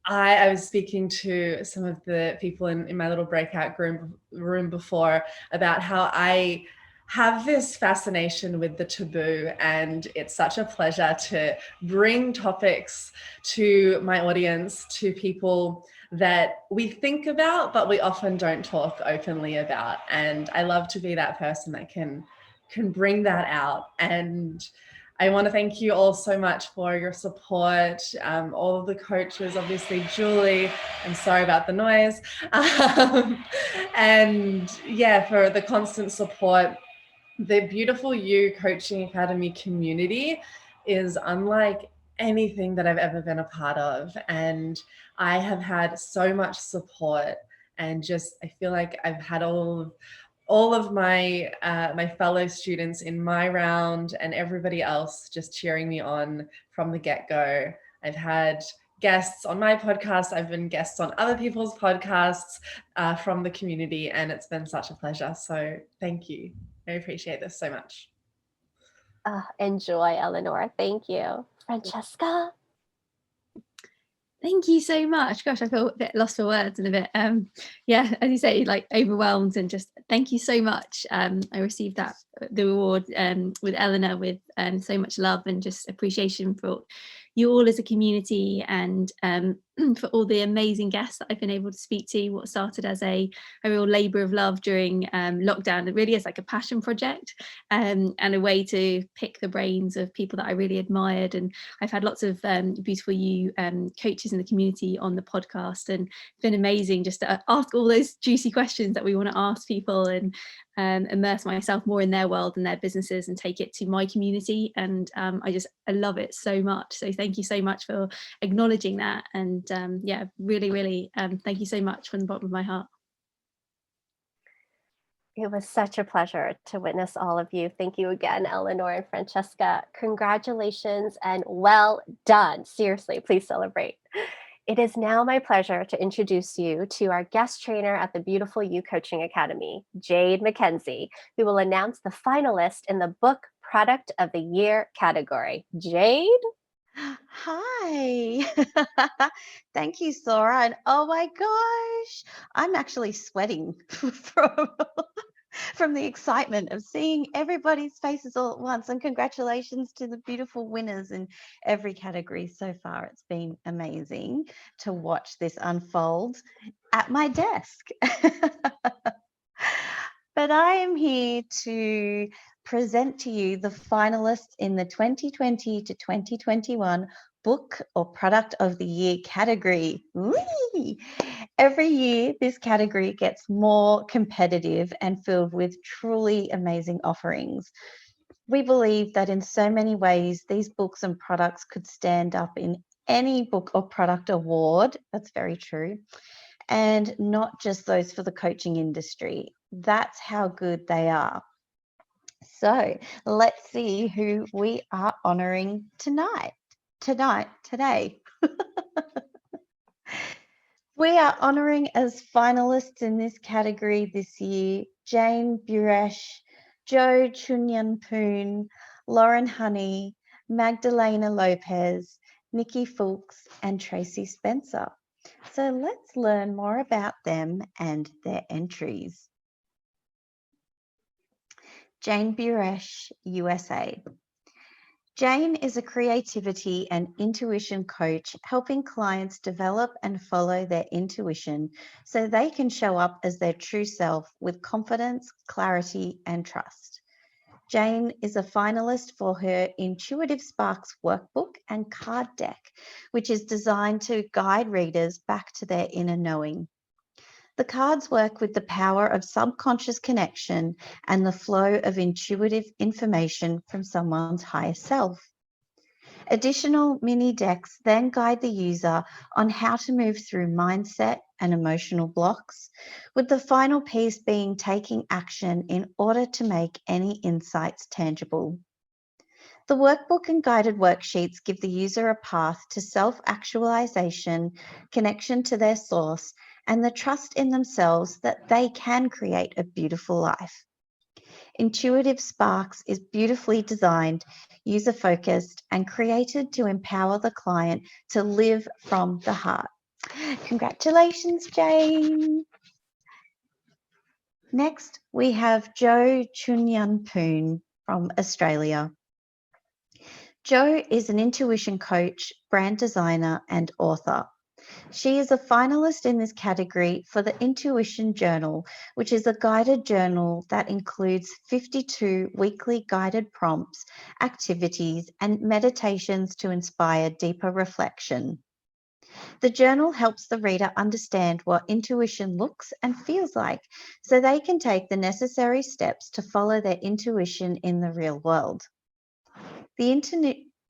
I was speaking to some of the people in my little breakout room before about how I have this fascination with the taboo, and it's such a pleasure to bring topics to my audience, to people that we think about, but we often don't talk openly about. And I love to be that person that can bring that out. And I want to thank you all so much for your support. All of the coaches, obviously, Julie, I'm sorry about the noise. And yeah, for the constant support. The Beautiful You Coaching Academy community is unlike anything that I've ever been a part of. And I have had so much support, and just, I feel like I've had all of my my fellow students in my round and everybody else just cheering me on from the get-go. I've had guests on my podcast. I've been guests on other people's podcasts from the community, and it's been such a pleasure. So thank you. I appreciate this so much. Enjoy, Eleanor. Thank you. Francesca? Thank you so much. Gosh, I feel a bit lost for words and a bit, yeah, as you say, like overwhelmed, and just thank you so much. I received the award with Eleanor with so much love and just appreciation for you all as a community, and for all the amazing guests that I've been able to speak to. What started as a real labour of love during lockdown, it really is like a passion project, and a way to pick the brains of people that I really admired. And I've had lots of beautiful you coaches in the community on the podcast, and it's been amazing just to ask all those juicy questions that we want to ask people, and immerse myself more in their world and their businesses, and take it to my community. And I love it so much. So thank you so much for acknowledging that. And yeah, really thank you so much from the bottom of my heart. It was such a pleasure to witness all of you. Thank you again, Eleanor and Francesca. Congratulations and well done. Seriously, please celebrate. It is now my pleasure to introduce you to our guest trainer at the Beautiful You Coaching Academy, Jade McKenzie, who will announce the finalist in the Book Product of the Year category. Jade? Hi. Thank you, Sora. And oh my gosh, I'm actually sweating from the excitement of seeing everybody's faces all at once. And congratulations to the beautiful winners in every category so far. It's been amazing to watch this unfold at my desk. But I am here to present to you the finalists in the 2020 to 2021 Book or Product of the Year category. Whee! Every year, this category gets more competitive and filled with truly amazing offerings. We believe that in so many ways, these books and products could stand up in any book or product award. That's very true. And not just those for the coaching industry. That's how good they are. So let's see who we are honouring today. We are honouring as finalists in this category this year, Jane Buresh, Jo Chunyan Poon, Lauren Honey, Magdalena Lopez, Nikki Fulks, and Tracy Spencer. So let's learn more about them and their entries. Jane Buresh, USA. Jane is a creativity and intuition coach, helping clients develop and follow their intuition so they can show up as their true self with confidence, clarity, and trust. Jane is a finalist for her Intuitive Sparks workbook and card deck, which is designed to guide readers back to their inner knowing. The cards work with the power of subconscious connection and the flow of intuitive information from someone's higher self. Additional mini decks then guide the user on how to move through mindset and emotional blocks, with the final piece being taking action in order to make any insights tangible. The workbook and guided worksheets give the user a path to self-actualization, connection to their source, and the trust in themselves that they can create a beautiful life. Intuitive Sparks is beautifully designed, user-focused, and created to empower the client to live from the heart. Congratulations, Jane. Next, we have Jo Chunyan Poon from Australia. Jo is an intuition coach, brand designer, and author. She is a finalist in this category for the Intuition Journal, which is a guided journal that includes 52 weekly guided prompts, activities, and meditations to inspire deeper reflection. The journal helps the reader understand what intuition looks and feels like so they can take the necessary steps to follow their intuition in the real world. The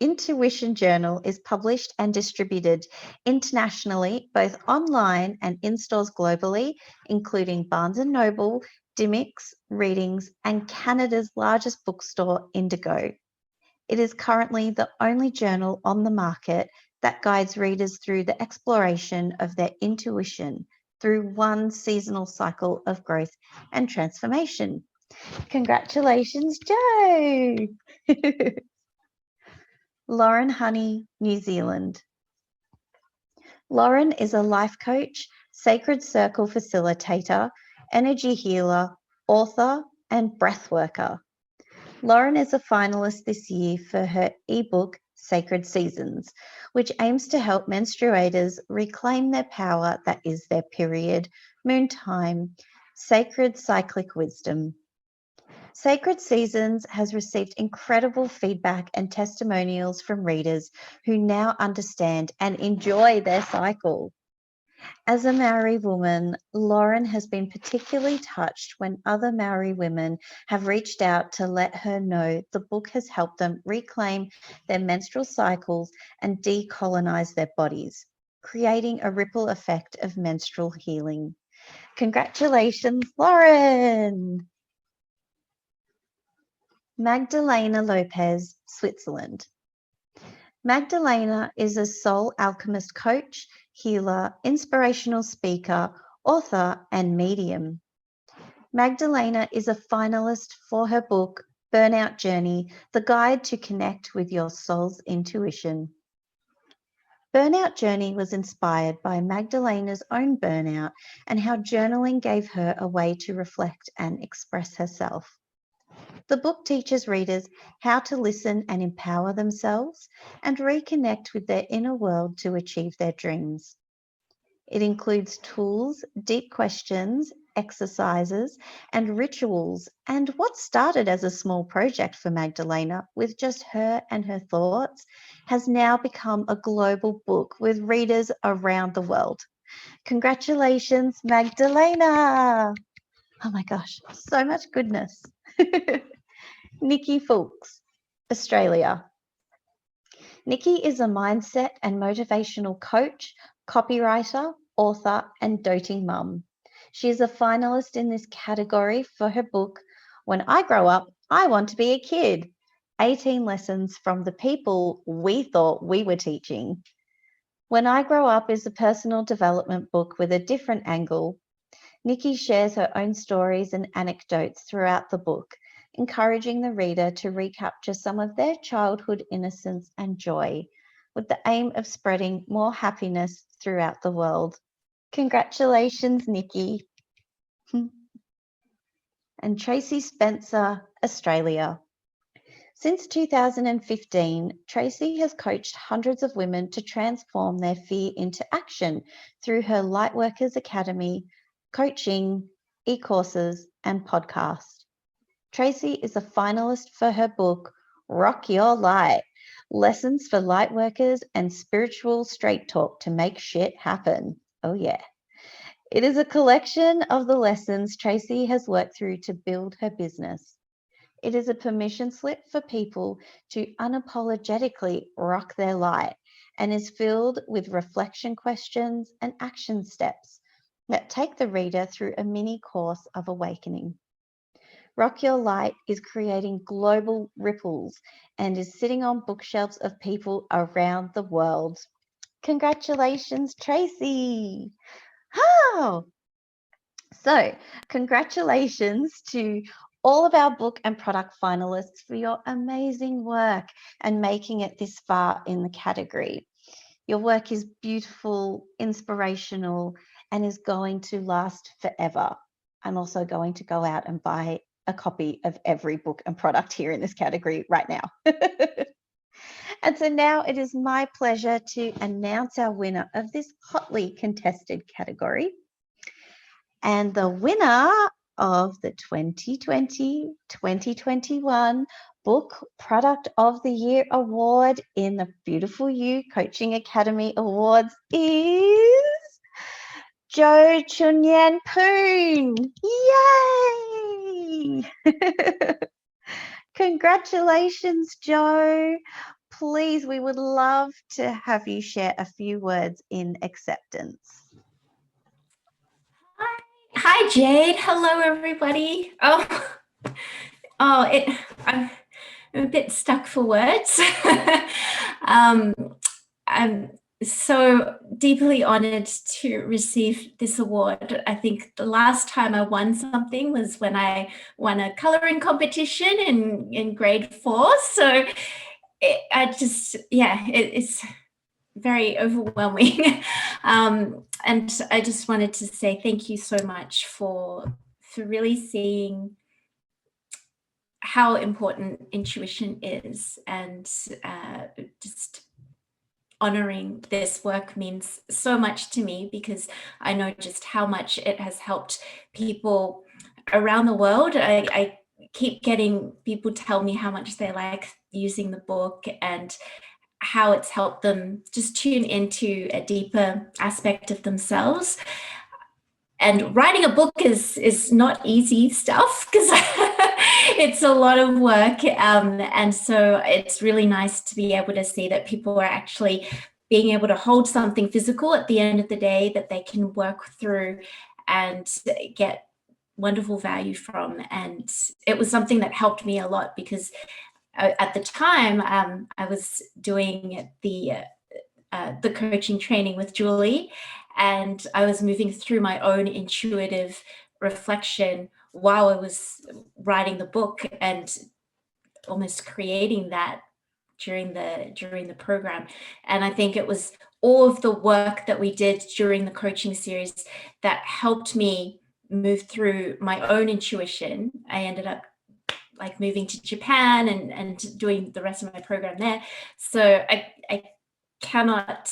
Intuition Journal is published and distributed internationally, both online and in stores globally, including Barnes & Noble, Dymocks, Readings, and Canada's largest bookstore, Indigo. It is currently the only journal on the market that guides readers through the exploration of their intuition through one seasonal cycle of growth and transformation. Congratulations, Jo! Lauren Honey, New Zealand. Lauren is a life coach, sacred circle facilitator, energy healer, author, and breath worker. Lauren is a finalist this year for her ebook, Sacred Seasons, which aims to help menstruators reclaim their power that is their period, moon time, sacred cyclic wisdom. Sacred Seasons has received incredible feedback and testimonials from readers who now understand and enjoy their cycle. As a Maori woman, Lauren has been particularly touched when other Maori women have reached out to let her know the book has helped them reclaim their menstrual cycles and decolonize their bodies, creating a ripple effect of menstrual healing. Congratulations, Lauren! Magdalena Lopez, Switzerland. Magdalena is a soul alchemist coach, healer, inspirational speaker, author, and medium. Magdalena is a finalist for her book, Burnout Journey, The Guide to Connect with Your Soul's Intuition. Burnout Journey was inspired by Magdalena's own burnout and how journaling gave her a way to reflect and express herself. The book teaches readers how to listen and empower themselves and reconnect with their inner world to achieve their dreams. It includes tools, deep questions, exercises, and rituals, and what started as a small project for Magdalena with just her and her thoughts has now become a global book with readers around the world. Congratulations, Magdalena! Oh my gosh, so much goodness. Nikki Fulks, Australia. Nikki is a mindset and motivational coach, copywriter, author, and doting mum. She is a finalist in this category for her book, When I Grow Up, I Want to Be a Kid, 18 Lessons from the People We Thought We Were Teaching. When I Grow Up is a personal development book with a different angle. Nikki shares her own stories and anecdotes throughout the book, encouraging the reader to recapture some of their childhood innocence and joy, with the aim of spreading more happiness throughout the world. Congratulations, Nikki. And Tracy Spencer, Australia. Since 2015, Tracy has coached hundreds of women to transform their fear into action through her Lightworkers Academy, coaching, e-courses, and podcast. Tracy is a finalist for her book, Rock Your Light, Lessons for Lightworkers and Spiritual Straight Talk to Make Shit Happen. Oh yeah. It is a collection of the lessons Tracy has worked through to build her business. It is a permission slip for people to unapologetically rock their light and is filled with reflection questions and action steps that take the reader through a mini course of awakening. Rock Your Light is creating global ripples and is sitting on bookshelves of people around the world. Congratulations, Tracy. Oh. So, congratulations to all of our book and product finalists for your amazing work and making it this far in the category. Your work is beautiful, inspirational, and is going to last forever. I'm also going to go out and buy a copy of every book and product here in this category right now. And so now it is my pleasure to announce our winner of this hotly contested category. And the winner of the 2020-2021 Book Product of the Year Award in the Beautiful You Coaching Academy Awards is Jo Chunyan Poon. Yay! Congratulations, Jo. Please, we would love to have you share a few words in acceptance. Hi, Jade. Hello, everybody. I'm a bit stuck for words. I'm so deeply honored to receive this award. I think the last time I won something was when I won a coloring competition in grade 4. So it's very overwhelming. And I just wanted to say thank you so much for really seeing how important intuition is, and just honoring this work means so much to me, because I know just how much it has helped people around the world. I keep getting people tell me how much they like using the book and how it's helped them just tune into a deeper aspect of themselves. And writing a book is not easy stuff, because it's a lot of work. And so it's really nice to be able to see that people are actually being able to hold something physical at the end of the day that they can work through and get wonderful value from. And it was something that helped me a lot, because at the time I was doing the coaching training with Julie, and I was moving through my own intuitive reflection while I was writing the book, and almost creating that during the program. And I think it was all of the work that we did during the coaching series that helped me move through my own intuition. I ended up like moving to Japan and doing the rest of my program there. So I cannot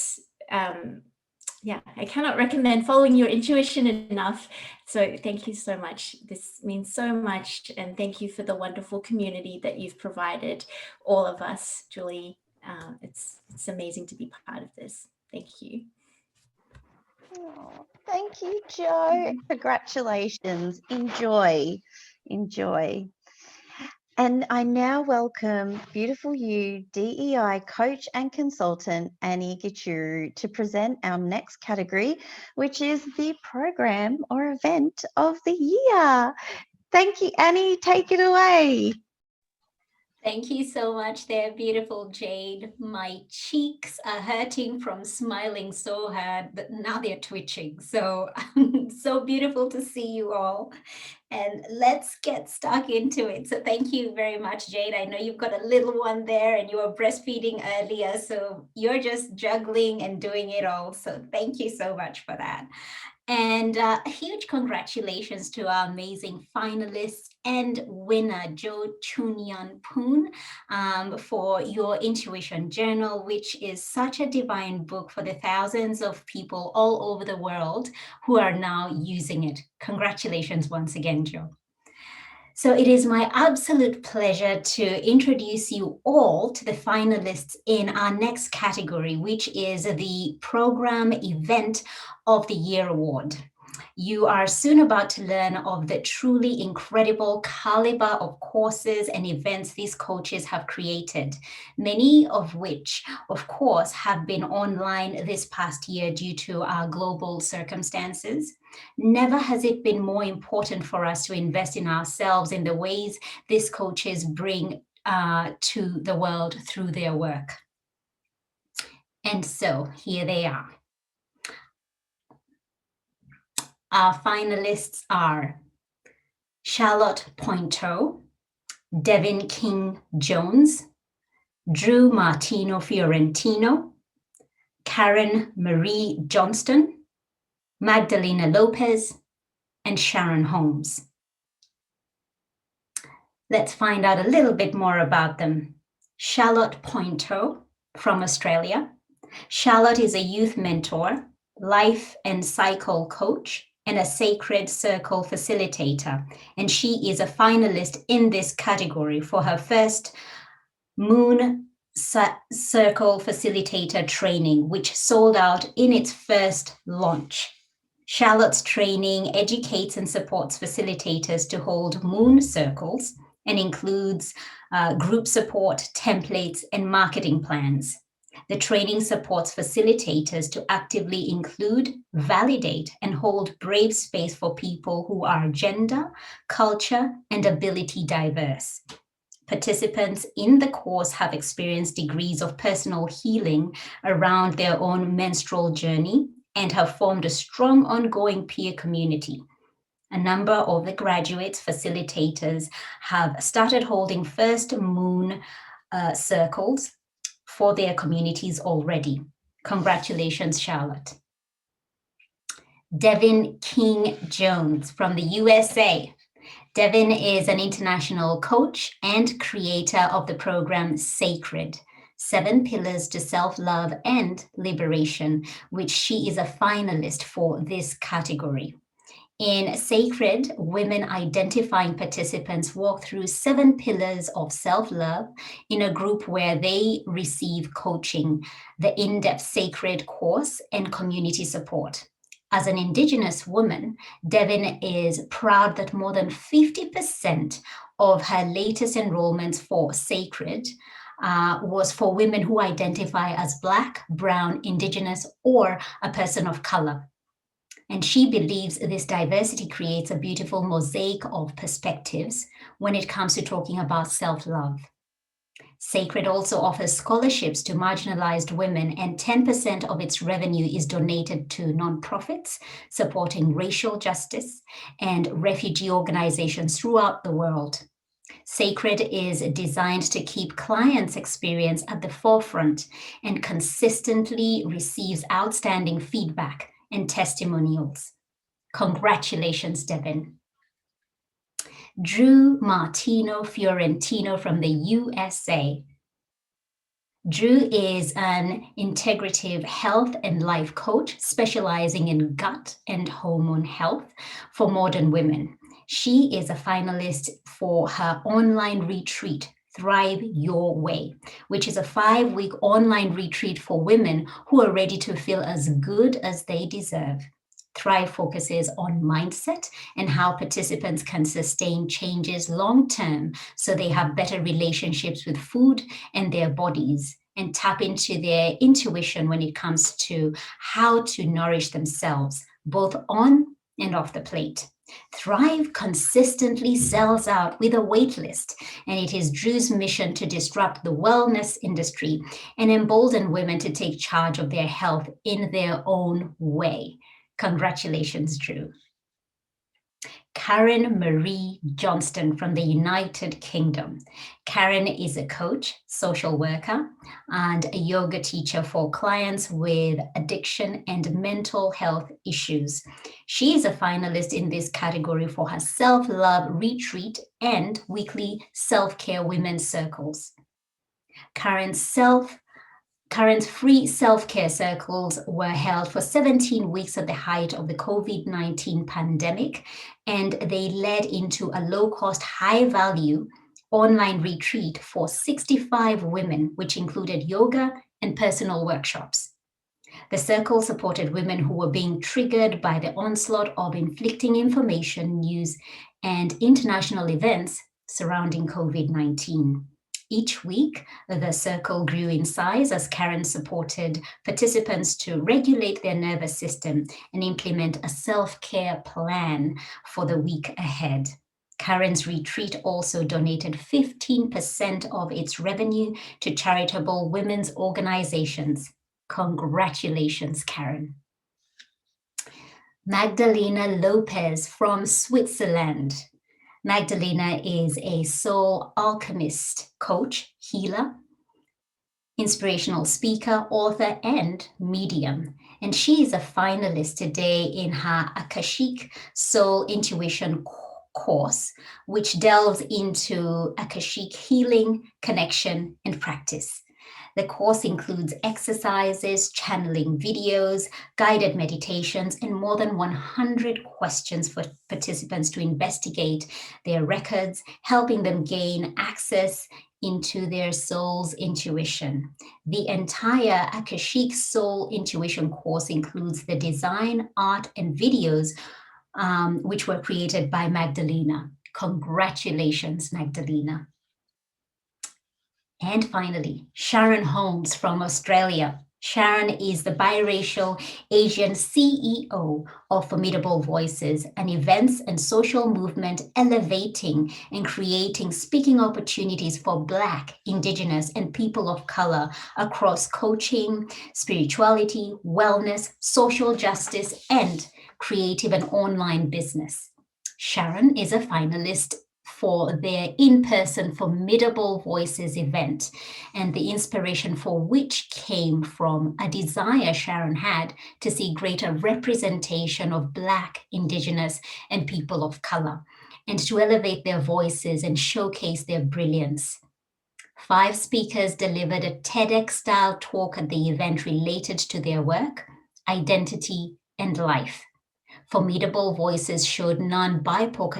I cannot recommend following your intuition enough. So thank you so much. This means so much. And thank you for the wonderful community that you've provided all of us, Julie. It's amazing to be part of this. Thank you. Oh, thank you, Jo. Congratulations. Enjoy. And I now welcome Beautiful You DEI coach and consultant Annie Gichuru to present our next category, which is the program or event of the year. Thank you, Annie. Take it away. Thank you so much there, beautiful Jade. My cheeks are hurting from smiling so hard, but now they're twitching. So, so beautiful to see you all. And let's get stuck into it. So thank you very much, Jade. I know you've got a little one there and you were breastfeeding earlier. So you're just juggling and doing it all. So thank you so much for that. And a huge congratulations to our amazing finalists and winner, Jo Chunyan Poon, for your Intuition Journal, which is such a divine book for the thousands of people all over the world who are now using it. Congratulations once again, Jo. So it is my absolute pleasure to introduce you all to the finalists in our next category, which is the Program Event of the Year Award. You are soon about to learn of the truly incredible caliber of courses and events these coaches have created, many of which, of course, have been online this past year due to our global circumstances. Never has it been more important for us to invest in ourselves in the ways these coaches bring to the world through their work. And so here they are. Our finalists are Charlotte Pointeau, Devin King Jones, Drew Martino Fiorentino, Karen Marie Johnston, Magdalena Lopez, and Sharon Holmes. Let's find out a little bit more about them. Charlotte Pointo from Australia. Charlotte is a youth mentor, life and cycle coach, and a sacred circle facilitator. And she is a finalist in this category for her first Moon Circle Facilitator training, which sold out in its first launch. Charlotte's training educates and supports facilitators to hold moon circles and includes group support, templates, and marketing plans. The training supports facilitators to actively include, validate, and hold brave space for people who are gender, culture, and ability diverse. Participants in the course have experienced degrees of personal healing around their own menstrual journey and have formed a strong ongoing peer community. A number of the graduates facilitators have started holding first moon circles for their communities already. Congratulations, Charlotte. Devin King Jones from the USA. Devin is an international coach and creator of the program Sacred, 7 Pillars to Self-Love and Liberation, which she is a finalist for this category. In Sacred, women identifying participants walk through 7 pillars of self-love in a group where they receive coaching, the in-depth Sacred course, and community support. As an Indigenous woman, Devin is proud that more than 50% of her latest enrollments for Sacred was for women who identify as Black, Brown, Indigenous, or a person of color. And she believes this diversity creates a beautiful mosaic of perspectives when it comes to talking about self-love. Sacred also offers scholarships to marginalized women, and 10% of its revenue is donated to nonprofits supporting racial justice and refugee organizations throughout the world. Sacred is designed to keep clients' experience at the forefront and consistently receives outstanding feedback and testimonials. Congratulations, Devin. Drew Martino Fiorentino from the USA. Drew is an integrative health and life coach specializing in gut and hormone health for modern women. She is a finalist for her online retreat, Thrive Your Way, which is a 5-week online retreat for women who are ready to feel as good as they deserve. Thrive focuses on mindset and how participants can sustain changes long-term so they have better relationships with food and their bodies and tap into their intuition when it comes to how to nourish themselves, both on and off the plate. Thrive consistently sells out with a wait list, and it is Drew's mission to disrupt the wellness industry and embolden women to take charge of their health in their own way. Congratulations, Drew. Karen Marie Johnston from the United Kingdom. Karen is a coach, social worker, and a yoga teacher for clients with addiction and mental health issues. She is a finalist in this category for her self-love retreat and weekly self-care women's circles. Karen's free self-care circles were held for 17 weeks at the height of the COVID-19 pandemic, and they led into a low-cost, high-value online retreat for 65 women, which included yoga and personal workshops. The circle supported women who were being triggered by the onslaught of conflicting information, news, and international events surrounding COVID-19. Each week, the circle grew in size as Karen supported participants to regulate their nervous system and implement a self-care plan for the week ahead. Karen's retreat also donated 15% of its revenue to charitable women's organizations. Congratulations, Karen. Magdalena Lopez from Switzerland. Magdalena is a soul alchemist, coach, healer, inspirational speaker, author, and medium. And she is a finalist today in her Akashic Soul Intuition course, which delves into Akashic healing, connection, and practice. The course includes exercises, channeling videos, guided meditations, and more than 100 questions for participants to investigate their records, helping them gain access into their soul's intuition. The entire Akashic Soul Intuition course includes the design, art, and videos which were created by Magdalena. Congratulations, Magdalena. And finally, Sharon Holmes from Australia. Sharon is the biracial Asian CEO of Formidable Voices, an events and social movement elevating and creating speaking opportunities for Black, Indigenous, and people of color across coaching, spirituality, wellness, social justice, and creative and online business. Sharon is a finalist for their in-person Formidable Voices event, and the inspiration for which came from a desire Sharon had to see greater representation of Black, Indigenous, and people of color, and to elevate their voices and showcase their brilliance. 5 speakers delivered a TEDx-style talk at the event related to their work, identity, and life. Formidable Voices showed non-BIPOC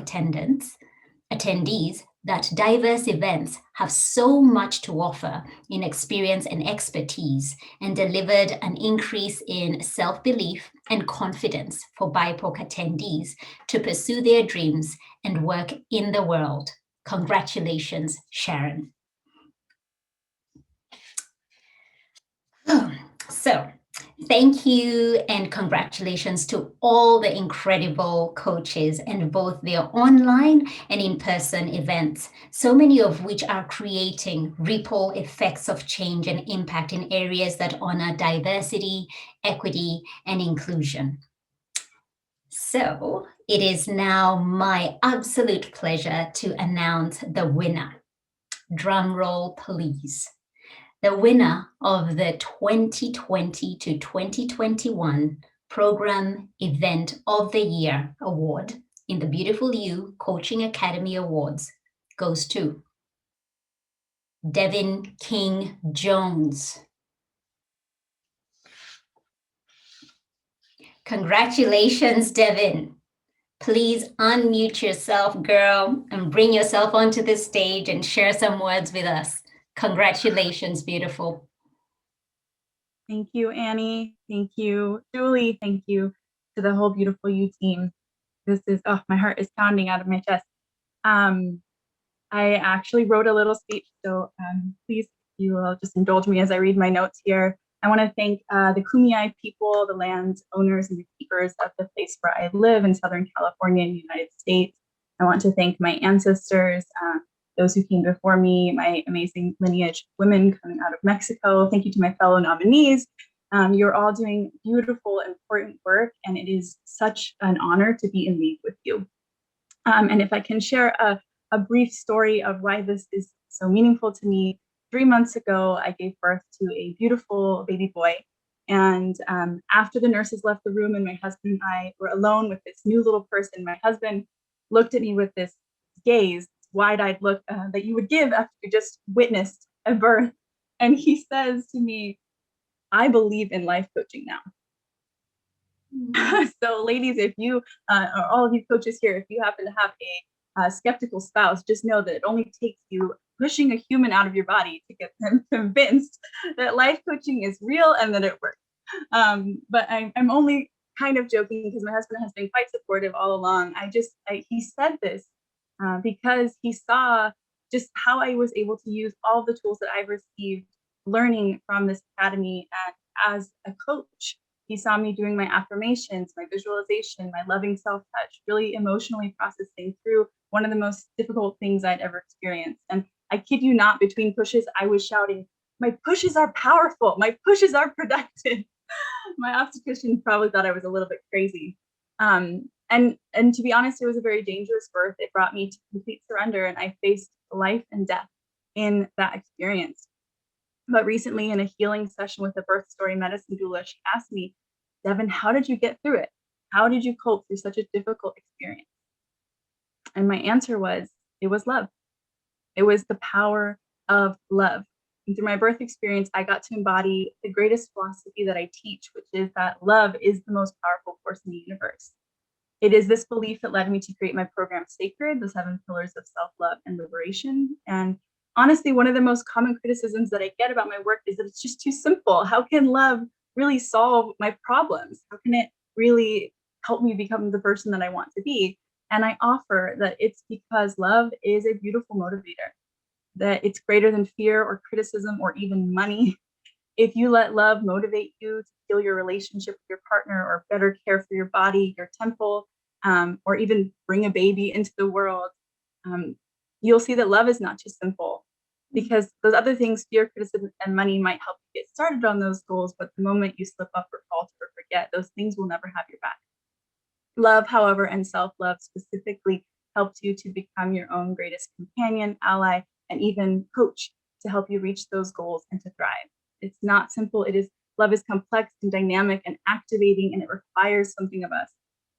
attendees that diverse events have so much to offer in experience and expertise, and delivered an increase in self-belief and confidence for BIPOC attendees to pursue their dreams and work in the world. Congratulations, Sharon. So, thank you and congratulations to all the incredible coaches and both their online and in-person events, so many of which are creating ripple effects of change and impact in areas that honor diversity, equity, and inclusion. So it is now my absolute pleasure to announce the winner. Drum roll, please. The winner of the 2020 to 2021 Program Event of the Year Award in the Beautiful You Coaching Academy Awards goes to Devin King Jones. Congratulations, Devin. Please unmute yourself, girl, and bring yourself onto the stage and share some words with us. Congratulations, beautiful. Thank you, Annie. Thank you, Julie. Thank you to the whole Beautiful You team. This is, oh, my heart is pounding out of my chest. I actually wrote a little speech, so please, you will just indulge me as I read my notes here. I want to thank the Kumeyaay people, the land owners and the keepers of the place where I live in Southern California in the United States. I want to thank my ancestors, those who came before me, my amazing lineage women coming out of Mexico. Thank you to my fellow nominees. You're all doing beautiful, important work, and it is such an honor to be in league with you. And if I can share a brief story of why this is so meaningful to me. 3 months ago, I gave birth to a beautiful baby boy. And after the nurses left the room and my husband and I were alone with this new little person, my husband looked at me with this gaze, wide-eyed look that you would give after you just witnessed a birth. And he says to me, I believe in life coaching now. So ladies, if you, or all of you coaches here, if you happen to have a skeptical spouse, just know that it only takes you pushing a human out of your body to get them convinced that life coaching is real and that it works. But I'm only kind of joking because my husband has been quite supportive all along. He said this because he saw just how I was able to use all the tools that I've received learning from this academy and as a coach. He saw me doing my affirmations, my visualization, my loving self-touch, really emotionally processing through one of the most difficult things I'd ever experienced. And I kid you not, between pushes, I was shouting, my pushes are powerful, my pushes are productive. My obstetrician probably thought I was a little bit crazy. And to be honest, it was a very dangerous birth. It brought me to complete surrender, and I faced life and death in that experience. But recently in a healing session with a birth story medicine doula, she asked me, Devin, how did you get through it? How did you cope through such a difficult experience? And my answer was, it was love. It was the power of love. And through my birth experience, I got to embody the greatest philosophy that I teach, which is that love is the most powerful force in the universe. It is this belief that led me to create my program Sacred, the 7 pillars of self-love and liberation. And honestly, one of the most common criticisms that I get about my work is that it's just too simple. How can love really solve my problems? How can it really help me become the person that I want to be? And I offer that it's because love is a beautiful motivator, that it's greater than fear or criticism or even money. If you let love motivate you to heal your relationship with your partner or better care for your body, your temple, or even bring a baby into the world, you'll see that love is not too simple, because those other things, fear, criticism, and money, might help you get started on those goals. But the moment you slip up or falter or forget, those things will never have your back. Love, however, and self-love specifically helps you to become your own greatest companion, ally, and even coach to help you reach those goals and to thrive. It's not simple. Love is complex and dynamic and activating, and it requires something of us.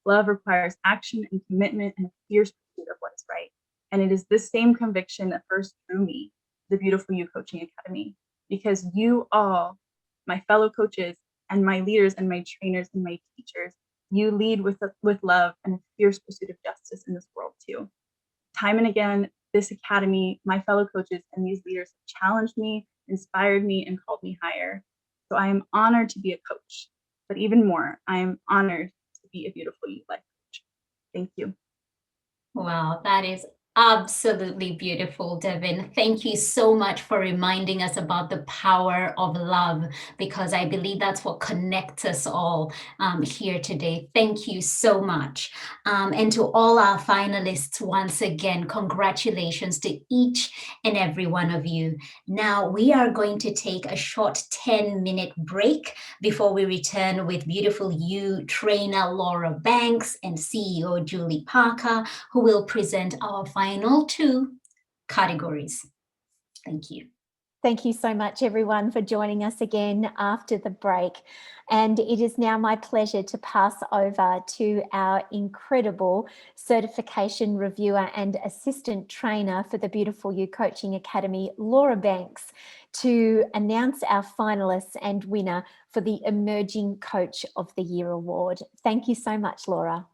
Love requires action and commitment and a fierce pursuit of what is right. And it is this same conviction that first drew me to the Beautiful You Coaching Academy, because you all, my fellow coaches and my leaders and my trainers and my teachers, you lead with love and a fierce pursuit of justice in this world too. Time and again, this academy, my fellow coaches and these leaders have challenged me, inspired me, and called me higher. So I am honored to be a coach, but even more, I am honored to be a Beautiful You life coach. Thank you. Wow, that is absolutely beautiful, Devin. Thank you so much for reminding us about the power of love, because I believe that's what connects us all here today. Thank you so much. And to all our finalists, once again, congratulations to each and every one of you. Now we are going to take a short 10-minute break before we return with Beautiful You trainer Laura Banks and CEO Julie Parker, who will present our final 2 categories. Thank you. Thank you so much, everyone, for joining us again after the break. And it is now my pleasure to pass over to our incredible certification reviewer and assistant trainer for the Beautiful You Coaching Academy, Laura Banks, to announce our finalists and winner for the Emerging Coach of the Year award. Thank you so much, Laura.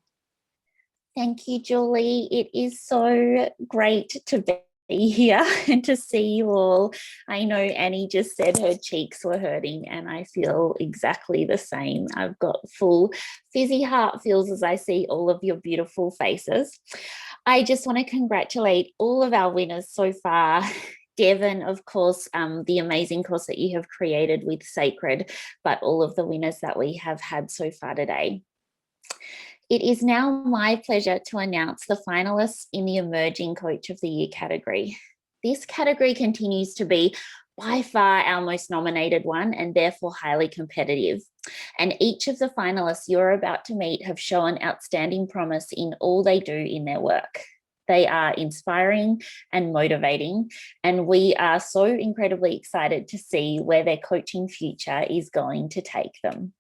Thank you, Julie. It is so great to be here and to see you all. I know Annie just said her cheeks were hurting, and I feel exactly the same. I've got full fizzy heart feels as I see all of your beautiful faces. I just want to congratulate all of our winners so far. Devin, of course, the amazing course that you have created with Sacred, but all of the winners that we have had so far today. It is now my pleasure to announce the finalists in the Emerging Coach of the Year category. This category continues to be by far our most nominated one, and therefore highly competitive. And each of the finalists you're about to meet have shown outstanding promise in all they do in their work. They are inspiring and motivating, and we are so incredibly excited to see where their coaching future is going to take them.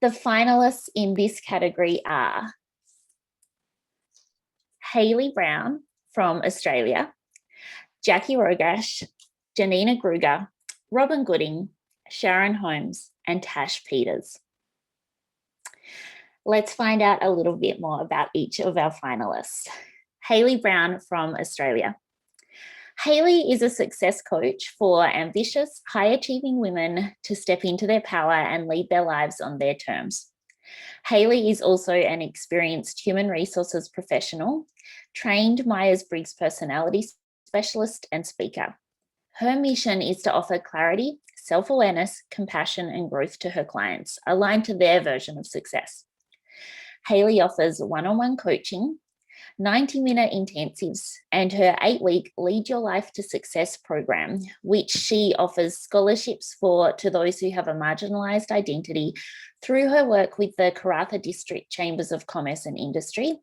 The finalists in this category are Hayley Brown from Australia, Jackie Rogash, Janina Gruger, Robin Gooding, Sharon Holmes, and Tash Peters. Let's find out a little bit more about each of our finalists. Hayley Brown from Australia. Hayley is a success coach for ambitious, high-achieving women to step into their power and lead their lives on their terms. Hayley is also an experienced human resources professional, trained Myers-Briggs personality specialist and speaker. Her mission is to offer clarity, self-awareness, compassion, and growth to her clients, aligned to their version of success. Hayley offers one-on-one coaching, 90-minute intensives, and her 8-week Lead Your Life to Success program, which she offers scholarships to those who have a marginalised identity through her work with the Karratha District Chambers of Commerce and Industry,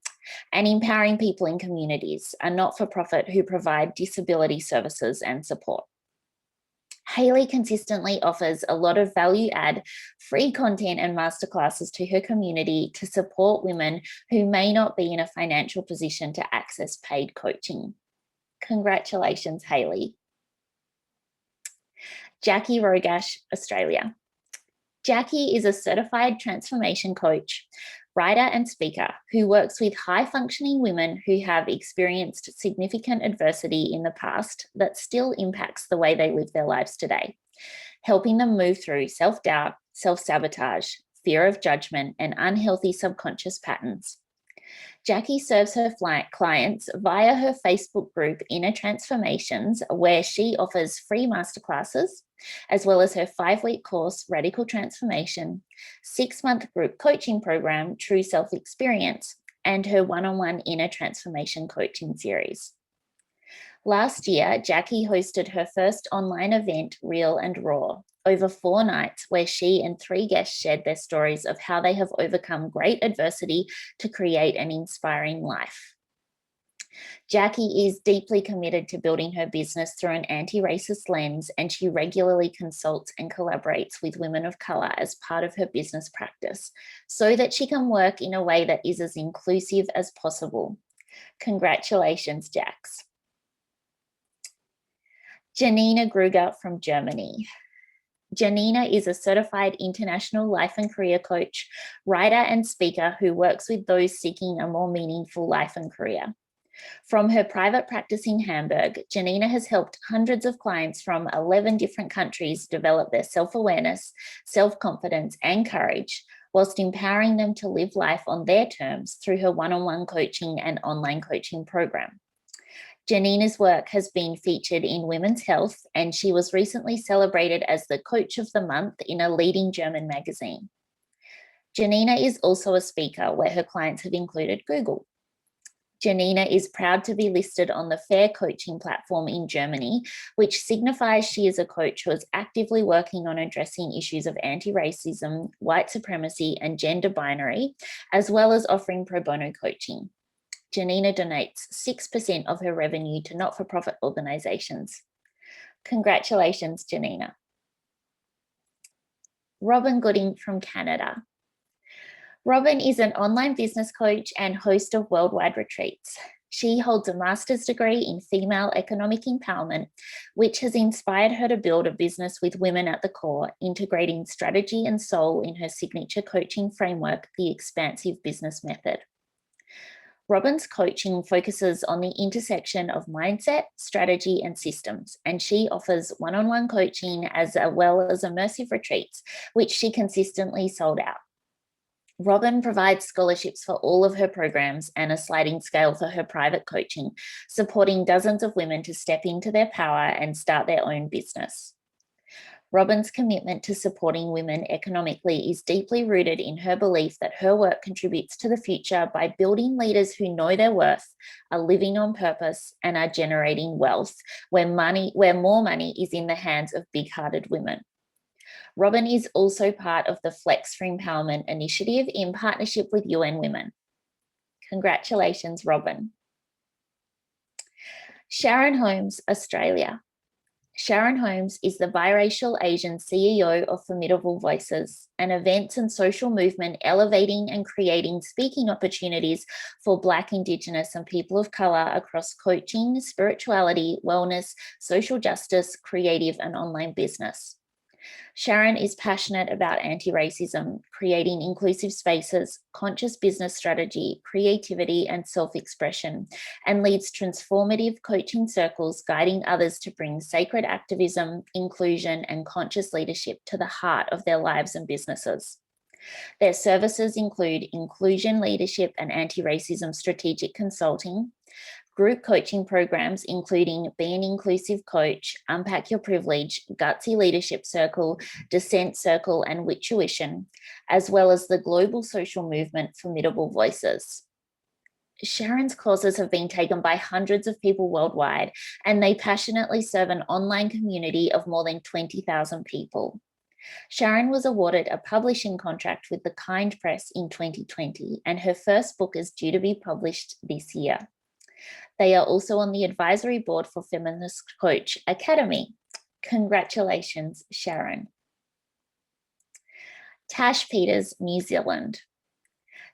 and Empowering People in Communities, a not-for-profit who provide disability services and support. Hayley consistently offers a lot of value add, free content and masterclasses to her community to support women who may not be in a financial position to access paid coaching. Congratulations, Hayley. Jackie Rogash, Australia. Jackie is a certified transformation coach, writer and speaker who works with high-functioning women who have experienced significant adversity in the past that still impacts the way they live their lives today, helping them move through self-doubt, self-sabotage, fear of judgment, and unhealthy subconscious patterns. Jackie serves her clients via her Facebook group Inner Transformations, where she offers free masterclasses, as well as her 5-week course, Radical Transformation, 6-month group coaching program, True Self Experience, and her one-on-one Inner Transformation coaching series. Last year, Jackie hosted her first online event, Real and Raw, over 4 nights, where she and 3 guests shared their stories of how they have overcome great adversity to create an inspiring life. Jackie is deeply committed to building her business through an anti-racist lens, and she regularly consults and collaborates with women of colour as part of her business practice so that she can work in a way that is as inclusive as possible. Congratulations, Jax. Janina Gruger from Germany. Janina is a certified international life and career coach, writer and speaker who works with those seeking a more meaningful life and career. From her private practice in Hamburg, Janina has helped hundreds of clients from 11 different countries develop their self-awareness, self-confidence, and courage, whilst empowering them to live life on their terms through her one-on-one coaching and online coaching program. Janina's work has been featured in Women's Health, and she was recently celebrated as the Coach of the Month in a leading German magazine. Janina is also a speaker where her clients have included Google. Janina is proud to be listed on the FAIR coaching platform in Germany, which signifies she is a coach who is actively working on addressing issues of anti-racism, white supremacy, and gender binary, as well as offering pro bono coaching. Janina donates 6% of her revenue to not-for-profit organisations. Congratulations, Janina. Robin Gooding from Canada. Robin is an online business coach and host of worldwide retreats. She holds a master's degree in female economic empowerment, which has inspired her to build a business with women at the core, integrating strategy and soul in her signature coaching framework, the Expansive Business Method. Robin's coaching focuses on the intersection of mindset, strategy, and systems, and she offers one-on-one coaching as well as immersive retreats, which she consistently sold out. Robin provides scholarships for all of her programs and a sliding scale for her private coaching, supporting dozens of women to step into their power and start their own business. Robin's commitment to supporting women economically is deeply rooted in her belief that her work contributes to the future by building leaders who know their worth, are living on purpose, and are generating wealth, where more money is in the hands of big-hearted women. Robin is also part of the Flex for Empowerment initiative in partnership with UN Women. Congratulations, Robin. Sharon Holmes, Australia. Sharon Holmes is the biracial Asian CEO of Formidable Voices, an events and social movement elevating and creating speaking opportunities for Black, Indigenous, and people of colour across coaching, spirituality, wellness, social justice, creative, and online business. Sharon is passionate about anti-racism, creating inclusive spaces, conscious business strategy, creativity, and self-expression, and leads transformative coaching circles, guiding others to bring sacred activism, inclusion, and conscious leadership to the heart of their lives and businesses. Their services include inclusion leadership and anti-racism strategic consulting, group coaching programs, including Be an Inclusive Coach, Unpack Your Privilege, Gutsy Leadership Circle, Dissent Circle, and Wituition, as well as the global social movement Formidable Voices. Sharon's courses have been taken by hundreds of people worldwide, and they passionately serve an online community of more than 20,000 people. Sharon was awarded a publishing contract with the Kind Press in 2020, and her first book is due to be published this year. They are also on the advisory board for Feminist Coach Academy. Congratulations, Sharon. Tash Peters, New Zealand.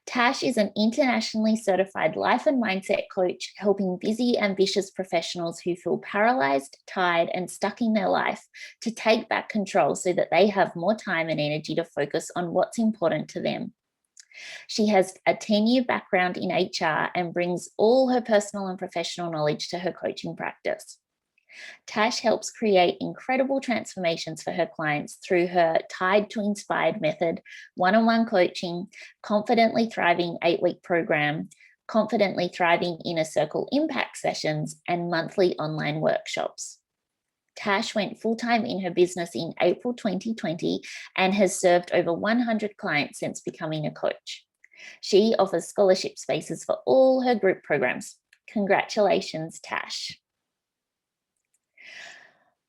Tash is an internationally certified life and mindset coach helping busy, ambitious professionals who feel paralyzed, tired, and stuck in their life to take back control so that they have more time and energy to focus on what's important to them. She has a 10-year background in HR and brings all her personal and professional knowledge to her coaching practice. Tash helps create incredible transformations for her clients through her Tied to Inspired method, one-on-one coaching, Confidently Thriving 8-week program, Confidently Thriving Inner Circle impact sessions, and monthly online workshops. Tash went full-time in her business in April 2020 and has served over 100 clients since becoming a coach. She offers scholarship spaces for all her group programs. Congratulations, Tash.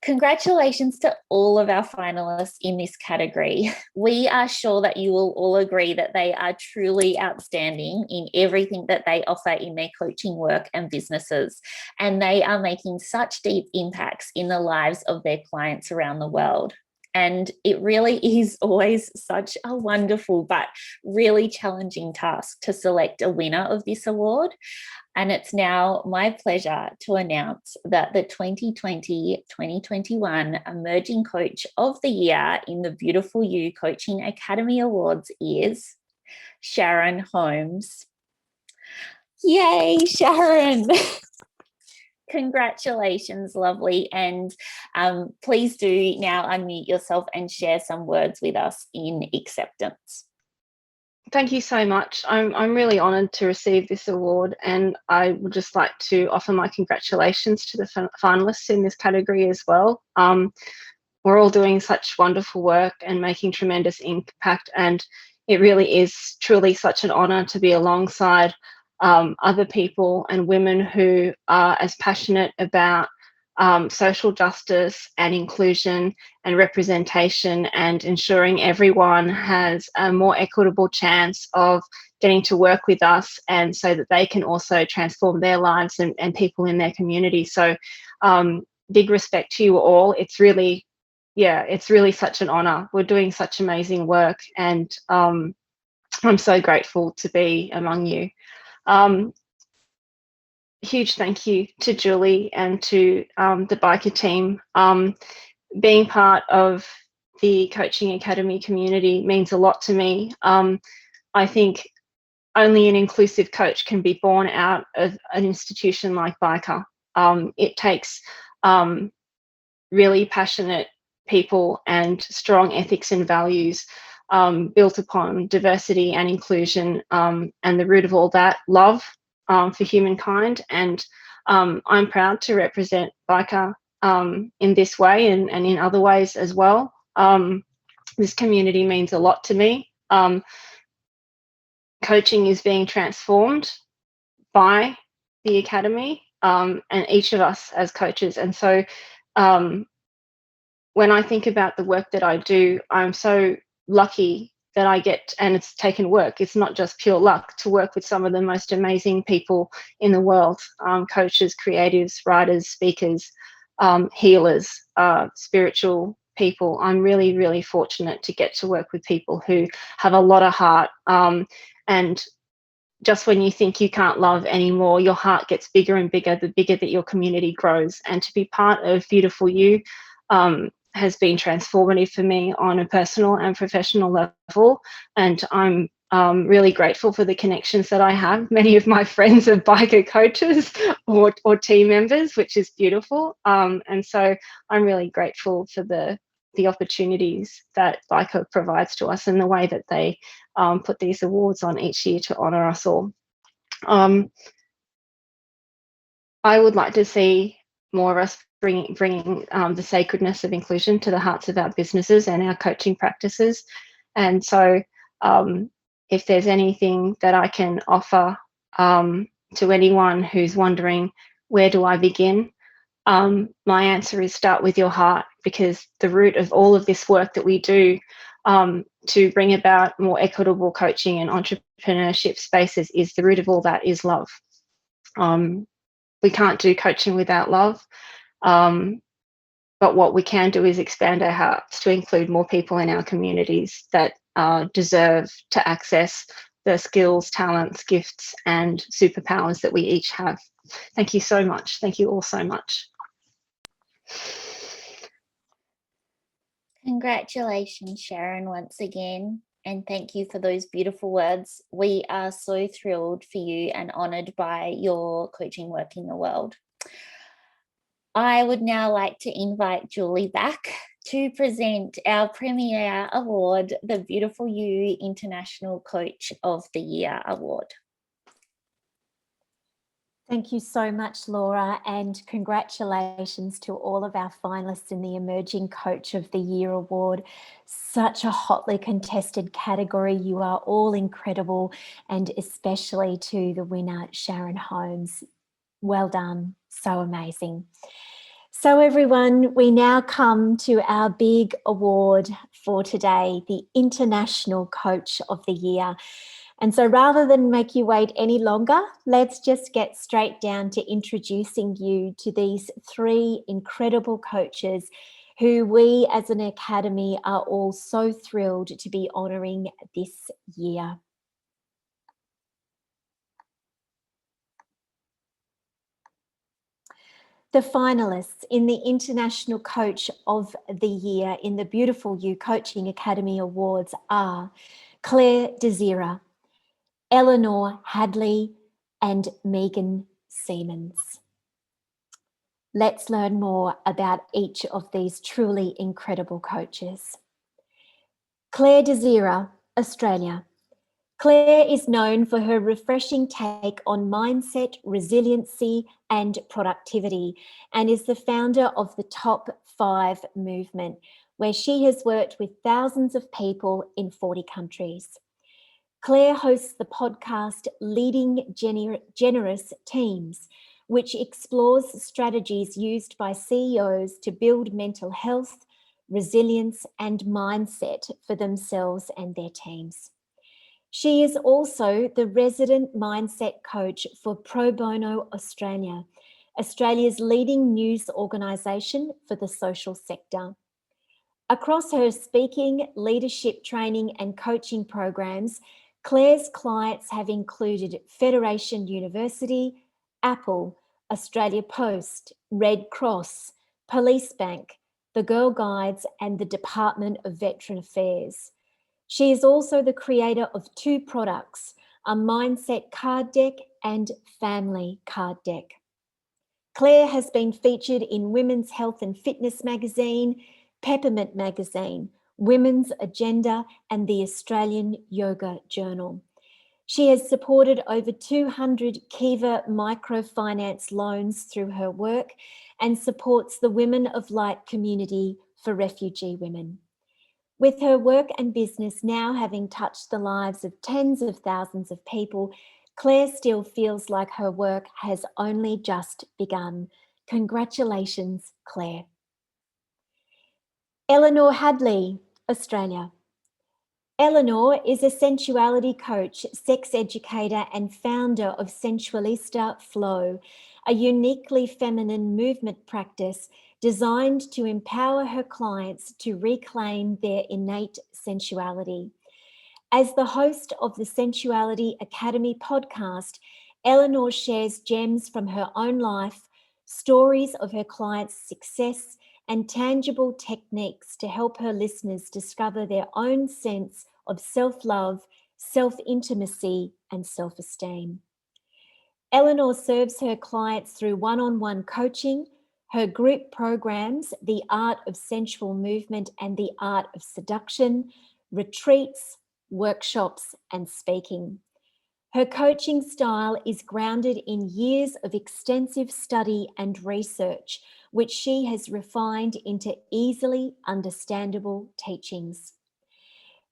Congratulations to all of our finalists in this category. We are sure that you will all agree that they are truly outstanding in everything that they offer in their coaching work and businesses, and they are making such deep impacts in the lives of their clients around the world. And it really is always such a wonderful but really challenging task to select a winner of this award. And it's now my pleasure to announce that the 2020-2021 Emerging Coach of the Year in the Beautiful You Coaching Academy Awards is Sharon Holmes. Yay, Sharon! Congratulations, lovely. And please do now unmute yourself and share some words with us in acceptance. Thank you so much. I'm really honoured to receive this award, and I would just like to offer my congratulations to the finalists in this category as well. We're all doing such wonderful work and making tremendous impact, and it really is truly such an honour to be alongside other people and women who are as passionate about social justice and inclusion and representation and ensuring everyone has a more equitable chance of getting to work with us, and so that they can also transform their lives and people in their community. So big respect to you all. It's really such an honor. We're doing such amazing work, and I'm so grateful to be among you. Huge thank you to Julie and to the biker team. Being part of the Coaching Academy community means a lot to me. I think only an inclusive coach can be born out of an institution like Biker. It takes really passionate people and strong ethics and values built upon diversity and inclusion, and the root of all that, love for humankind. And I'm proud to represent Biker in this way and in other ways as well. This community means a lot to me. Coaching is being transformed by the Academy and each of us as coaches. And so when I think about the work that I do, I'm so lucky that I get, and it's taken work, it's not just pure luck, to work with some of the most amazing people in the world, coaches, creatives, writers, speakers, healers, spiritual people. I'm really, really fortunate to get to work with people who have a lot of heart, and just when you think you can't love anymore, your heart gets bigger and bigger, the bigger that your community grows. And to be part of Beautiful You has been transformative for me on a personal and professional level. And I'm really grateful for the connections that I have. Many of my friends are biker coaches or team members, which is beautiful. And so I'm really grateful for the opportunities that Biker provides to us and the way that they put these awards on each year to honour us all. I would like to see more of us bringing the sacredness of inclusion to the hearts of our businesses and our coaching practices. And so if there's anything that I can offer to anyone who's wondering, where do I begin? My answer is start with your heart, because the root of all of this work that we do to bring about more equitable coaching and entrepreneurship spaces, is the root of all that is love. We can't do coaching without love. But what we can do is expand our hearts to include more people in our communities that deserve to access the skills, talents, gifts, and superpowers that we each have. Thank you so much. Thank you all so much. Congratulations, Sharon, once again. And thank you for those beautiful words. We are so thrilled for you and honoured by your coaching work in the world. I would now like to invite Julie back to present our premier award, the Beautiful You International Coach of the Year Award. Thank you so much, Laura, and congratulations to all of our finalists in the Emerging Coach of the Year Award. Such a hotly contested category. You are all incredible, and especially to the winner, Sharon Holmes. Well done. So amazing. So everyone, we now come to our big award for today, the International Coach of the Year. And so rather than make you wait any longer, let's just get straight down to introducing you to these three incredible coaches who we as an academy are all so thrilled to be honouring this year. The finalists in the International Coach of the Year in the Beautiful You Coaching Academy Awards are Claire Desira, Eleanor Hadley, and Megan Siemens. Let's learn more about each of these truly incredible coaches. Claire Desira, Australia. Claire is known for her refreshing take on mindset, resiliency, and productivity, and is the founder of the Top 5 movement, where she has worked with thousands of people in 40 countries. Claire hosts the podcast Leading Generous Teams, which explores strategies used by CEOs to build mental health, resilience, and mindset for themselves and their teams. She is also the resident mindset coach for Pro Bono Australia, Australia's leading news organisation for the social sector. Across her speaking, leadership training and coaching programs, Claire's clients have included Federation University, Apple, Australia Post, Red Cross, Police Bank, the Girl Guides, and the Department of Veteran Affairs. She is also the creator of 2 products, a mindset card deck and family card deck. Claire has been featured in Women's Health and Fitness magazine, Peppermint magazine, Women's Agenda, and the Australian Yoga Journal. She has supported over 200 Kiva microfinance loans through her work and supports the Women of Light community for refugee women. With her work and business now having touched the lives of tens of thousands of people, Claire still feels like her work has only just begun. Congratulations, Claire. Eleanor Hadley, Australia. Eleanor is a sensuality coach, sex educator, and founder of Sensualista Flow, a uniquely feminine movement practice designed to empower her clients to reclaim their innate sensuality. As the host of the Sensuality Academy podcast, Eleanor shares gems from her own life, stories of her clients' success, and tangible techniques to help her listeners discover their own sense of self-love, self-intimacy, and self-esteem. Eleanor serves her clients through one-on-one coaching, her group programs, The Art of Sensual Movement and The Art of Seduction, retreats, workshops, and speaking. Her coaching style is grounded in years of extensive study and research, which she has refined into easily understandable teachings.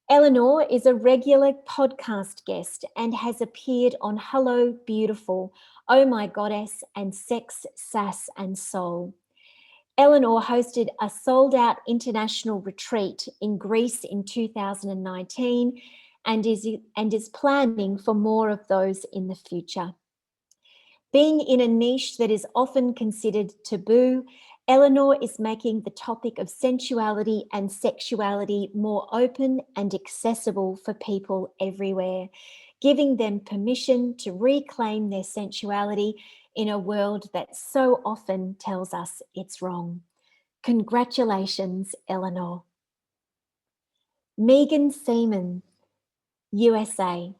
Eleanor is a regular podcast guest and has appeared on Hello Beautiful, Oh My Goddess, and Sex, Sass and Soul. Eleanor hosted a sold-out international retreat in Greece in 2019 and is planning for more of those in the future. Being in a niche that is often considered taboo, Eleanor is making the topic of sensuality and sexuality more open and accessible for people everywhere, giving them permission to reclaim their sensuality in a world that so often tells us it's wrong. Congratulations, Eleanor. Megan Seaman, USA.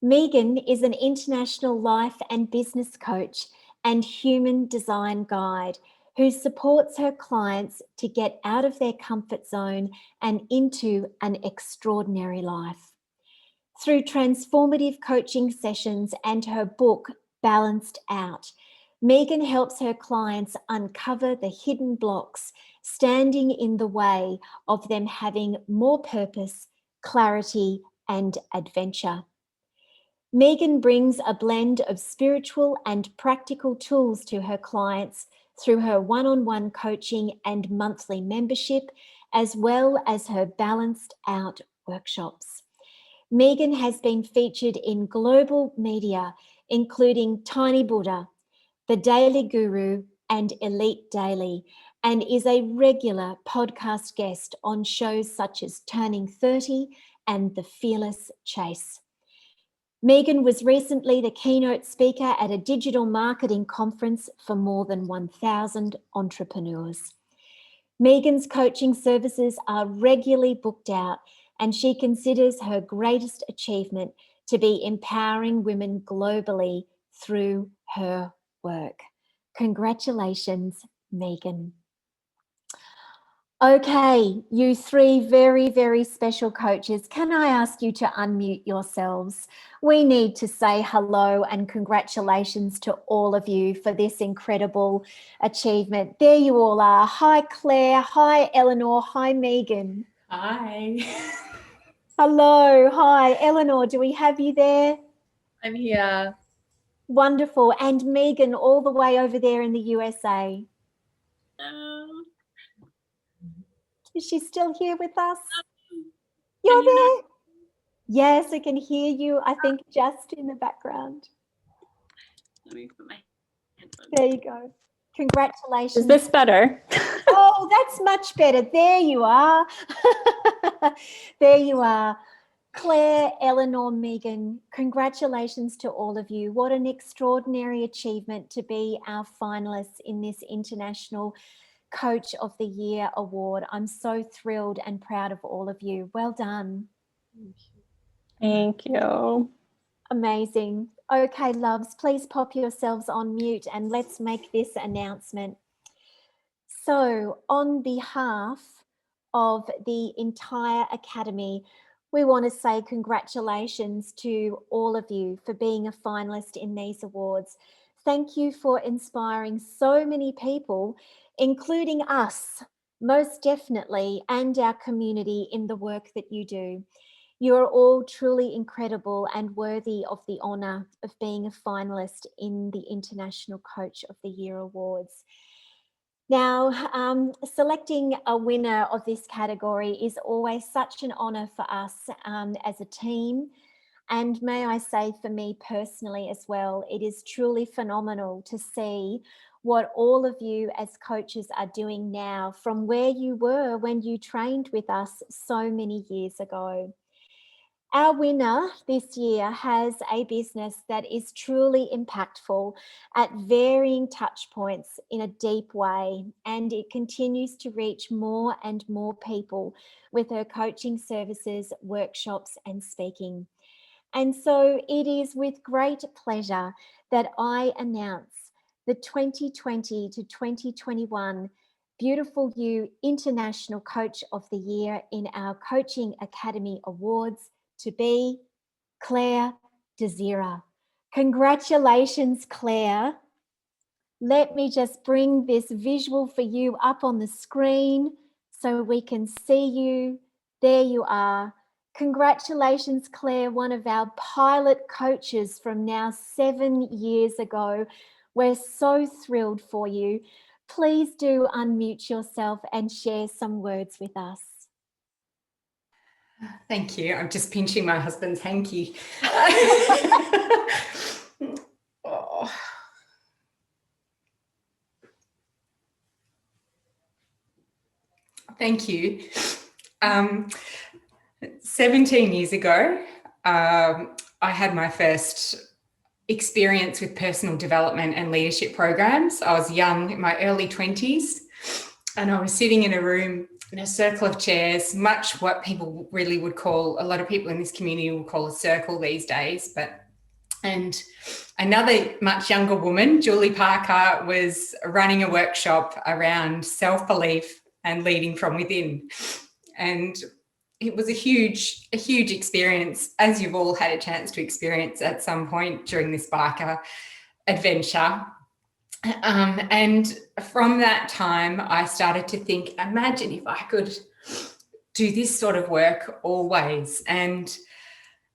Megan is an international life and business coach and human design guide who supports her clients to get out of their comfort zone and into an extraordinary life. Through transformative coaching sessions and her book, Balanced Out, Megan helps her clients uncover the hidden blocks standing in the way of them having more purpose, clarity, and adventure. Megan brings a blend of spiritual and practical tools to her clients through her one-on-one coaching and monthly membership, as well as her Balanced Out workshops. Megan has been featured in global media, including Tiny Buddha, The Daily Guru, and Elite Daily, and is a regular podcast guest on shows such as Turning 30 and The Fearless Chase. Megan was recently the keynote speaker at a digital marketing conference for more than 1,000 entrepreneurs. Megan's coaching services are regularly booked out, and she considers her greatest achievement to be empowering women globally through her work. Congratulations, Megan. Okay, you three very, very special coaches, can I ask you to unmute yourselves? We need to say hello and congratulations to all of you for this incredible achievement. There you all are. Hi, Claire. Hi, Eleanor. Hi, Megan. Hi. Hello. Hi, Eleanor. Do we have you there? I'm here. Wonderful. And Megan, all the way over there in the USA. Is she still here with us? You're there? Yes, I can hear you. I think just in the background. Let me put my headphones. There you go. Congratulations. Is this better? Oh, that's much better. There you are. There you are. Claire, Eleanor, Megan, congratulations to all of you. What an extraordinary achievement to be our finalists in this International Coach of the Year award. I'm so thrilled and proud of all of you. Well done. Thank you. Amazing. Okay, loves, please pop yourselves on mute and let's make this announcement. So, on behalf of the entire Academy, we want to say congratulations to all of you for being a finalist in these awards. Thank you for inspiring so many people, including us, most definitely, and our community in the work that you do. You are all truly incredible and worthy of the honour of being a finalist in the International Coach of the Year Awards. Now, selecting a winner of this category is always such an honour for us as a team. And may I say, for me personally as well, it is truly phenomenal to see what all of you as coaches are doing now from where you were when you trained with us so many years ago. Our winner this year has a business that is truly impactful at varying touch points in a deep way, and it continues to reach more and more people with her coaching services, workshops, and speaking. And so it is with great pleasure that I announce the 2020 to 2021 Beautiful You International Coach of the Year in our Coaching Academy Awards to be Claire Desira. Congratulations, Claire. Let me just bring this visual for you up on the screen so we can see you. There you are. Congratulations, Claire, one of our pilot coaches from now 7 years ago. We're so thrilled for you. Please do unmute yourself and share some words with us. Thank you. I'm just pinching my husband's hanky. Oh. Thank you. 17 years ago, I had my first experience with personal development and leadership programs. I was young, in my early 20s, and I was sitting in a room in a circle of chairs, much what people really would call, a lot of people in this community will call a circle these days, and another much younger woman, Julie Parker, was running a workshop around self-belief and leading from within. And it was a huge experience, as you've all had a chance to experience at some point during this biker adventure. And from that time, I started to think, imagine if I could do this sort of work always. And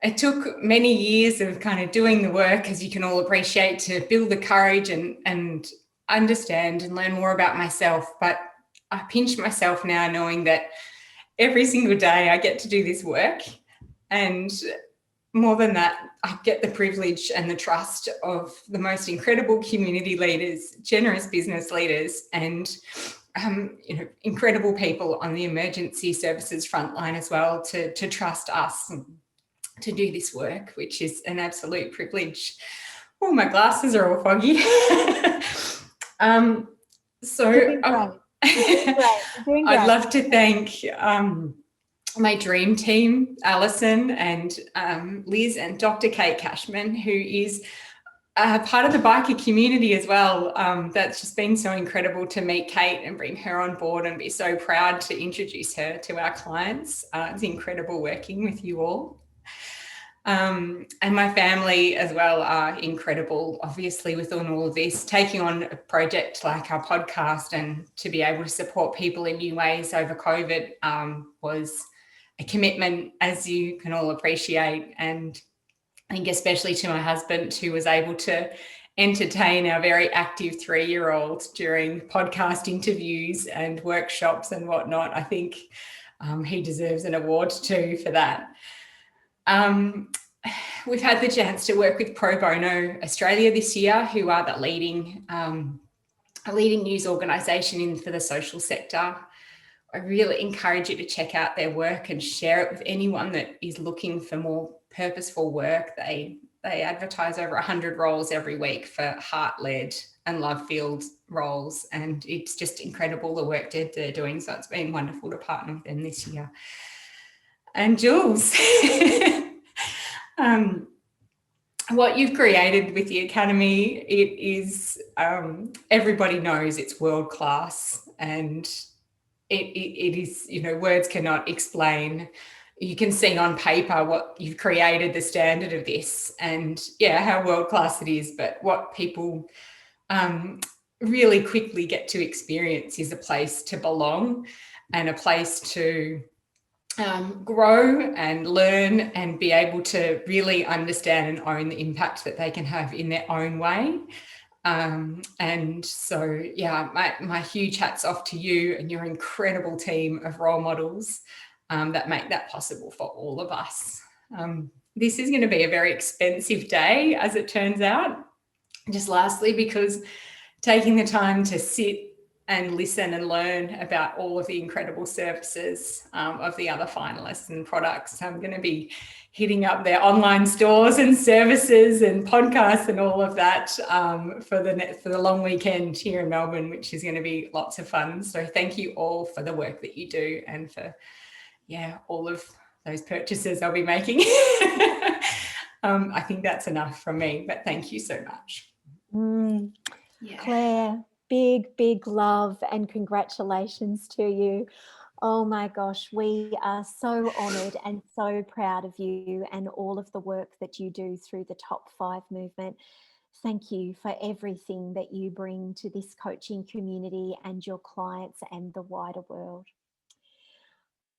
it took many years of kind of doing the work, as you can all appreciate, to build the courage and understand and learn more about myself. But I pinch myself now knowing that every single day I get to do this work. And more than that, I get the privilege and the trust of the most incredible community leaders, generous business leaders, and incredible people on the emergency services frontline as well to trust us to do this work, which is an absolute privilege. Oh, my glasses are all foggy. I'd love to thank my dream team, Alison and Liz and Dr. Kate Cashman, who is part of the biker community as well. That's just been so incredible to meet Kate and bring her on board and be so proud to introduce her to our clients. It's incredible working with you all. And my family as well are incredible, obviously, within all of this. Taking on a project like our podcast and to be able to support people in new ways over COVID was a commitment, as you can all appreciate. And I think especially to my husband, who was able to entertain our very active 3-year-old during podcast interviews and workshops and whatnot. I think he deserves an award too for that. We've had the chance to work with Pro Bono Australia this year, who are the leading news organisation for the social sector. I really encourage you to check out their work and share it with anyone that is looking for more purposeful work. They advertise over 100 roles every week for heart-led and love-filled roles, and it's just incredible the work they're doing. So it's been wonderful to partner with them this year. And Jules, what you've created with the Academy, it is, everybody knows it's world-class, and it is, words cannot explain. You can see on paper what you've created, the standard of this, and how world-class it is, but what people really quickly get to experience is a place to belong and a place to grow and learn and be able to really understand and own the impact that they can have in their own way. And so, my huge hats off to you and your incredible team of role models that make that possible for all of us. This is going to be a very expensive day, as it turns out. Just lastly, because taking the time to sit and listen and learn about all of the incredible services of the other finalists and products. I'm going to be hitting up their online stores and services and podcasts and all of that for the long weekend here in Melbourne, which is going to be lots of fun. So thank you all for the work that you do and for all of those purchases I'll be making. I think that's enough from me, but thank you so much. Claire, big love and congratulations to you. Oh my gosh, we are so honoured and so proud of you and all of the work that you do through the Top 5 movement. Thank you for everything that you bring to this coaching community and your clients and the wider world.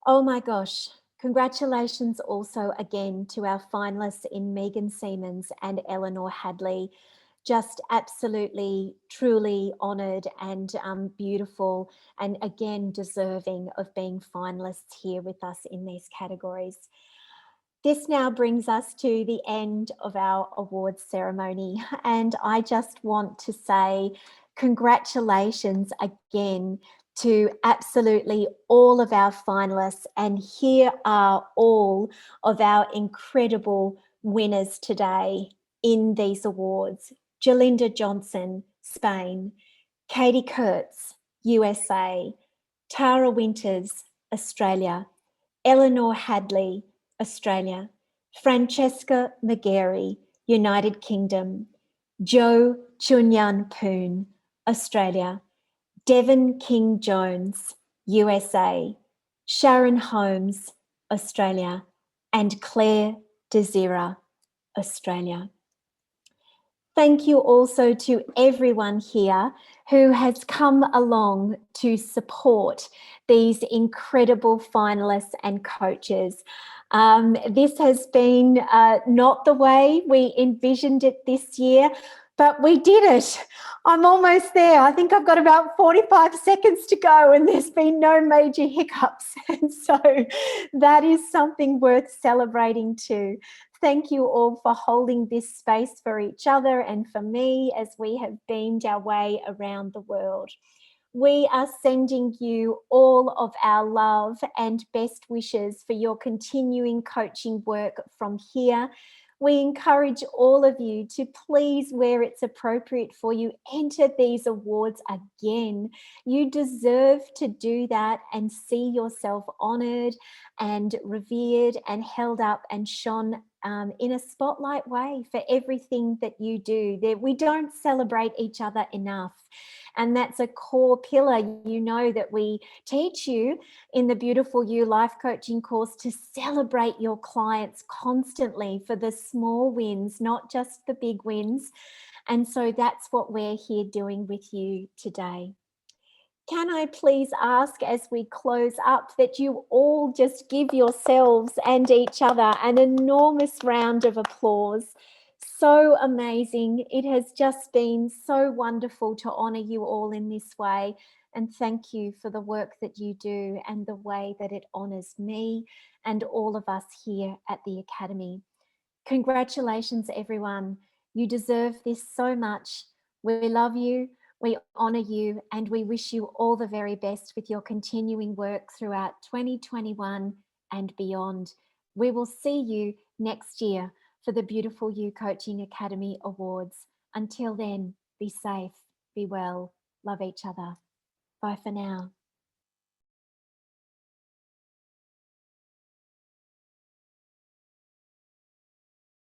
Oh my gosh, congratulations also again to our finalists in Megan Siemens and Eleanor Hadley. Just absolutely, truly honoured and beautiful, and again deserving of being finalists here with us in these categories. This now brings us to the end of our awards ceremony, and I just want to say Congratulations again to absolutely all of our finalists, and here are all of our incredible winners today in these awards. Jalinda Johnson, Spain; Katie Kurtz, USA; Tara Winters, Australia; Eleanor Hadley, Australia; Francesca McGarry, United Kingdom; Jo Chunyan Poon, Australia; Devon King Jones, USA; Sharon Holmes, Australia; and Claire Desira, Australia. Thank you also to everyone here who has come along to support these incredible finalists and coaches. This has been not the way we envisioned it this year, but we did it. I'm almost there. I think I've got about 45 seconds to go and there's been no major hiccups. And so that is something worth celebrating too. Thank you all for holding this space for each other and for me as we have beamed our way around the world. We are sending you all of our love and best wishes for your continuing coaching work from here. We encourage all of you to please, where it's appropriate for you, enter these awards again. You deserve to do that and see yourself honoured and revered and held up and shone in a spotlight way for everything that you do. We don't celebrate each other enough. And that's a core pillar, you know, that we teach you in the Beautiful You Life Coaching course, to celebrate your clients constantly for the small wins, not just the big wins. And so that's what we're here doing with you today. Can I please ask, as we close up, that you all just give yourselves and each other an enormous round of applause. So amazing. It has just been so wonderful to honour you all in this way. And thank you for the work that you do and the way that it honours me and all of us here at the Academy. Congratulations, everyone. You deserve this so much. We love you. We honour you, and we wish you all the very best with your continuing work throughout 2021 and beyond. We will see you next year for the Beautiful You Coaching Academy Awards. Until then, be safe, be well, love each other. Bye for now.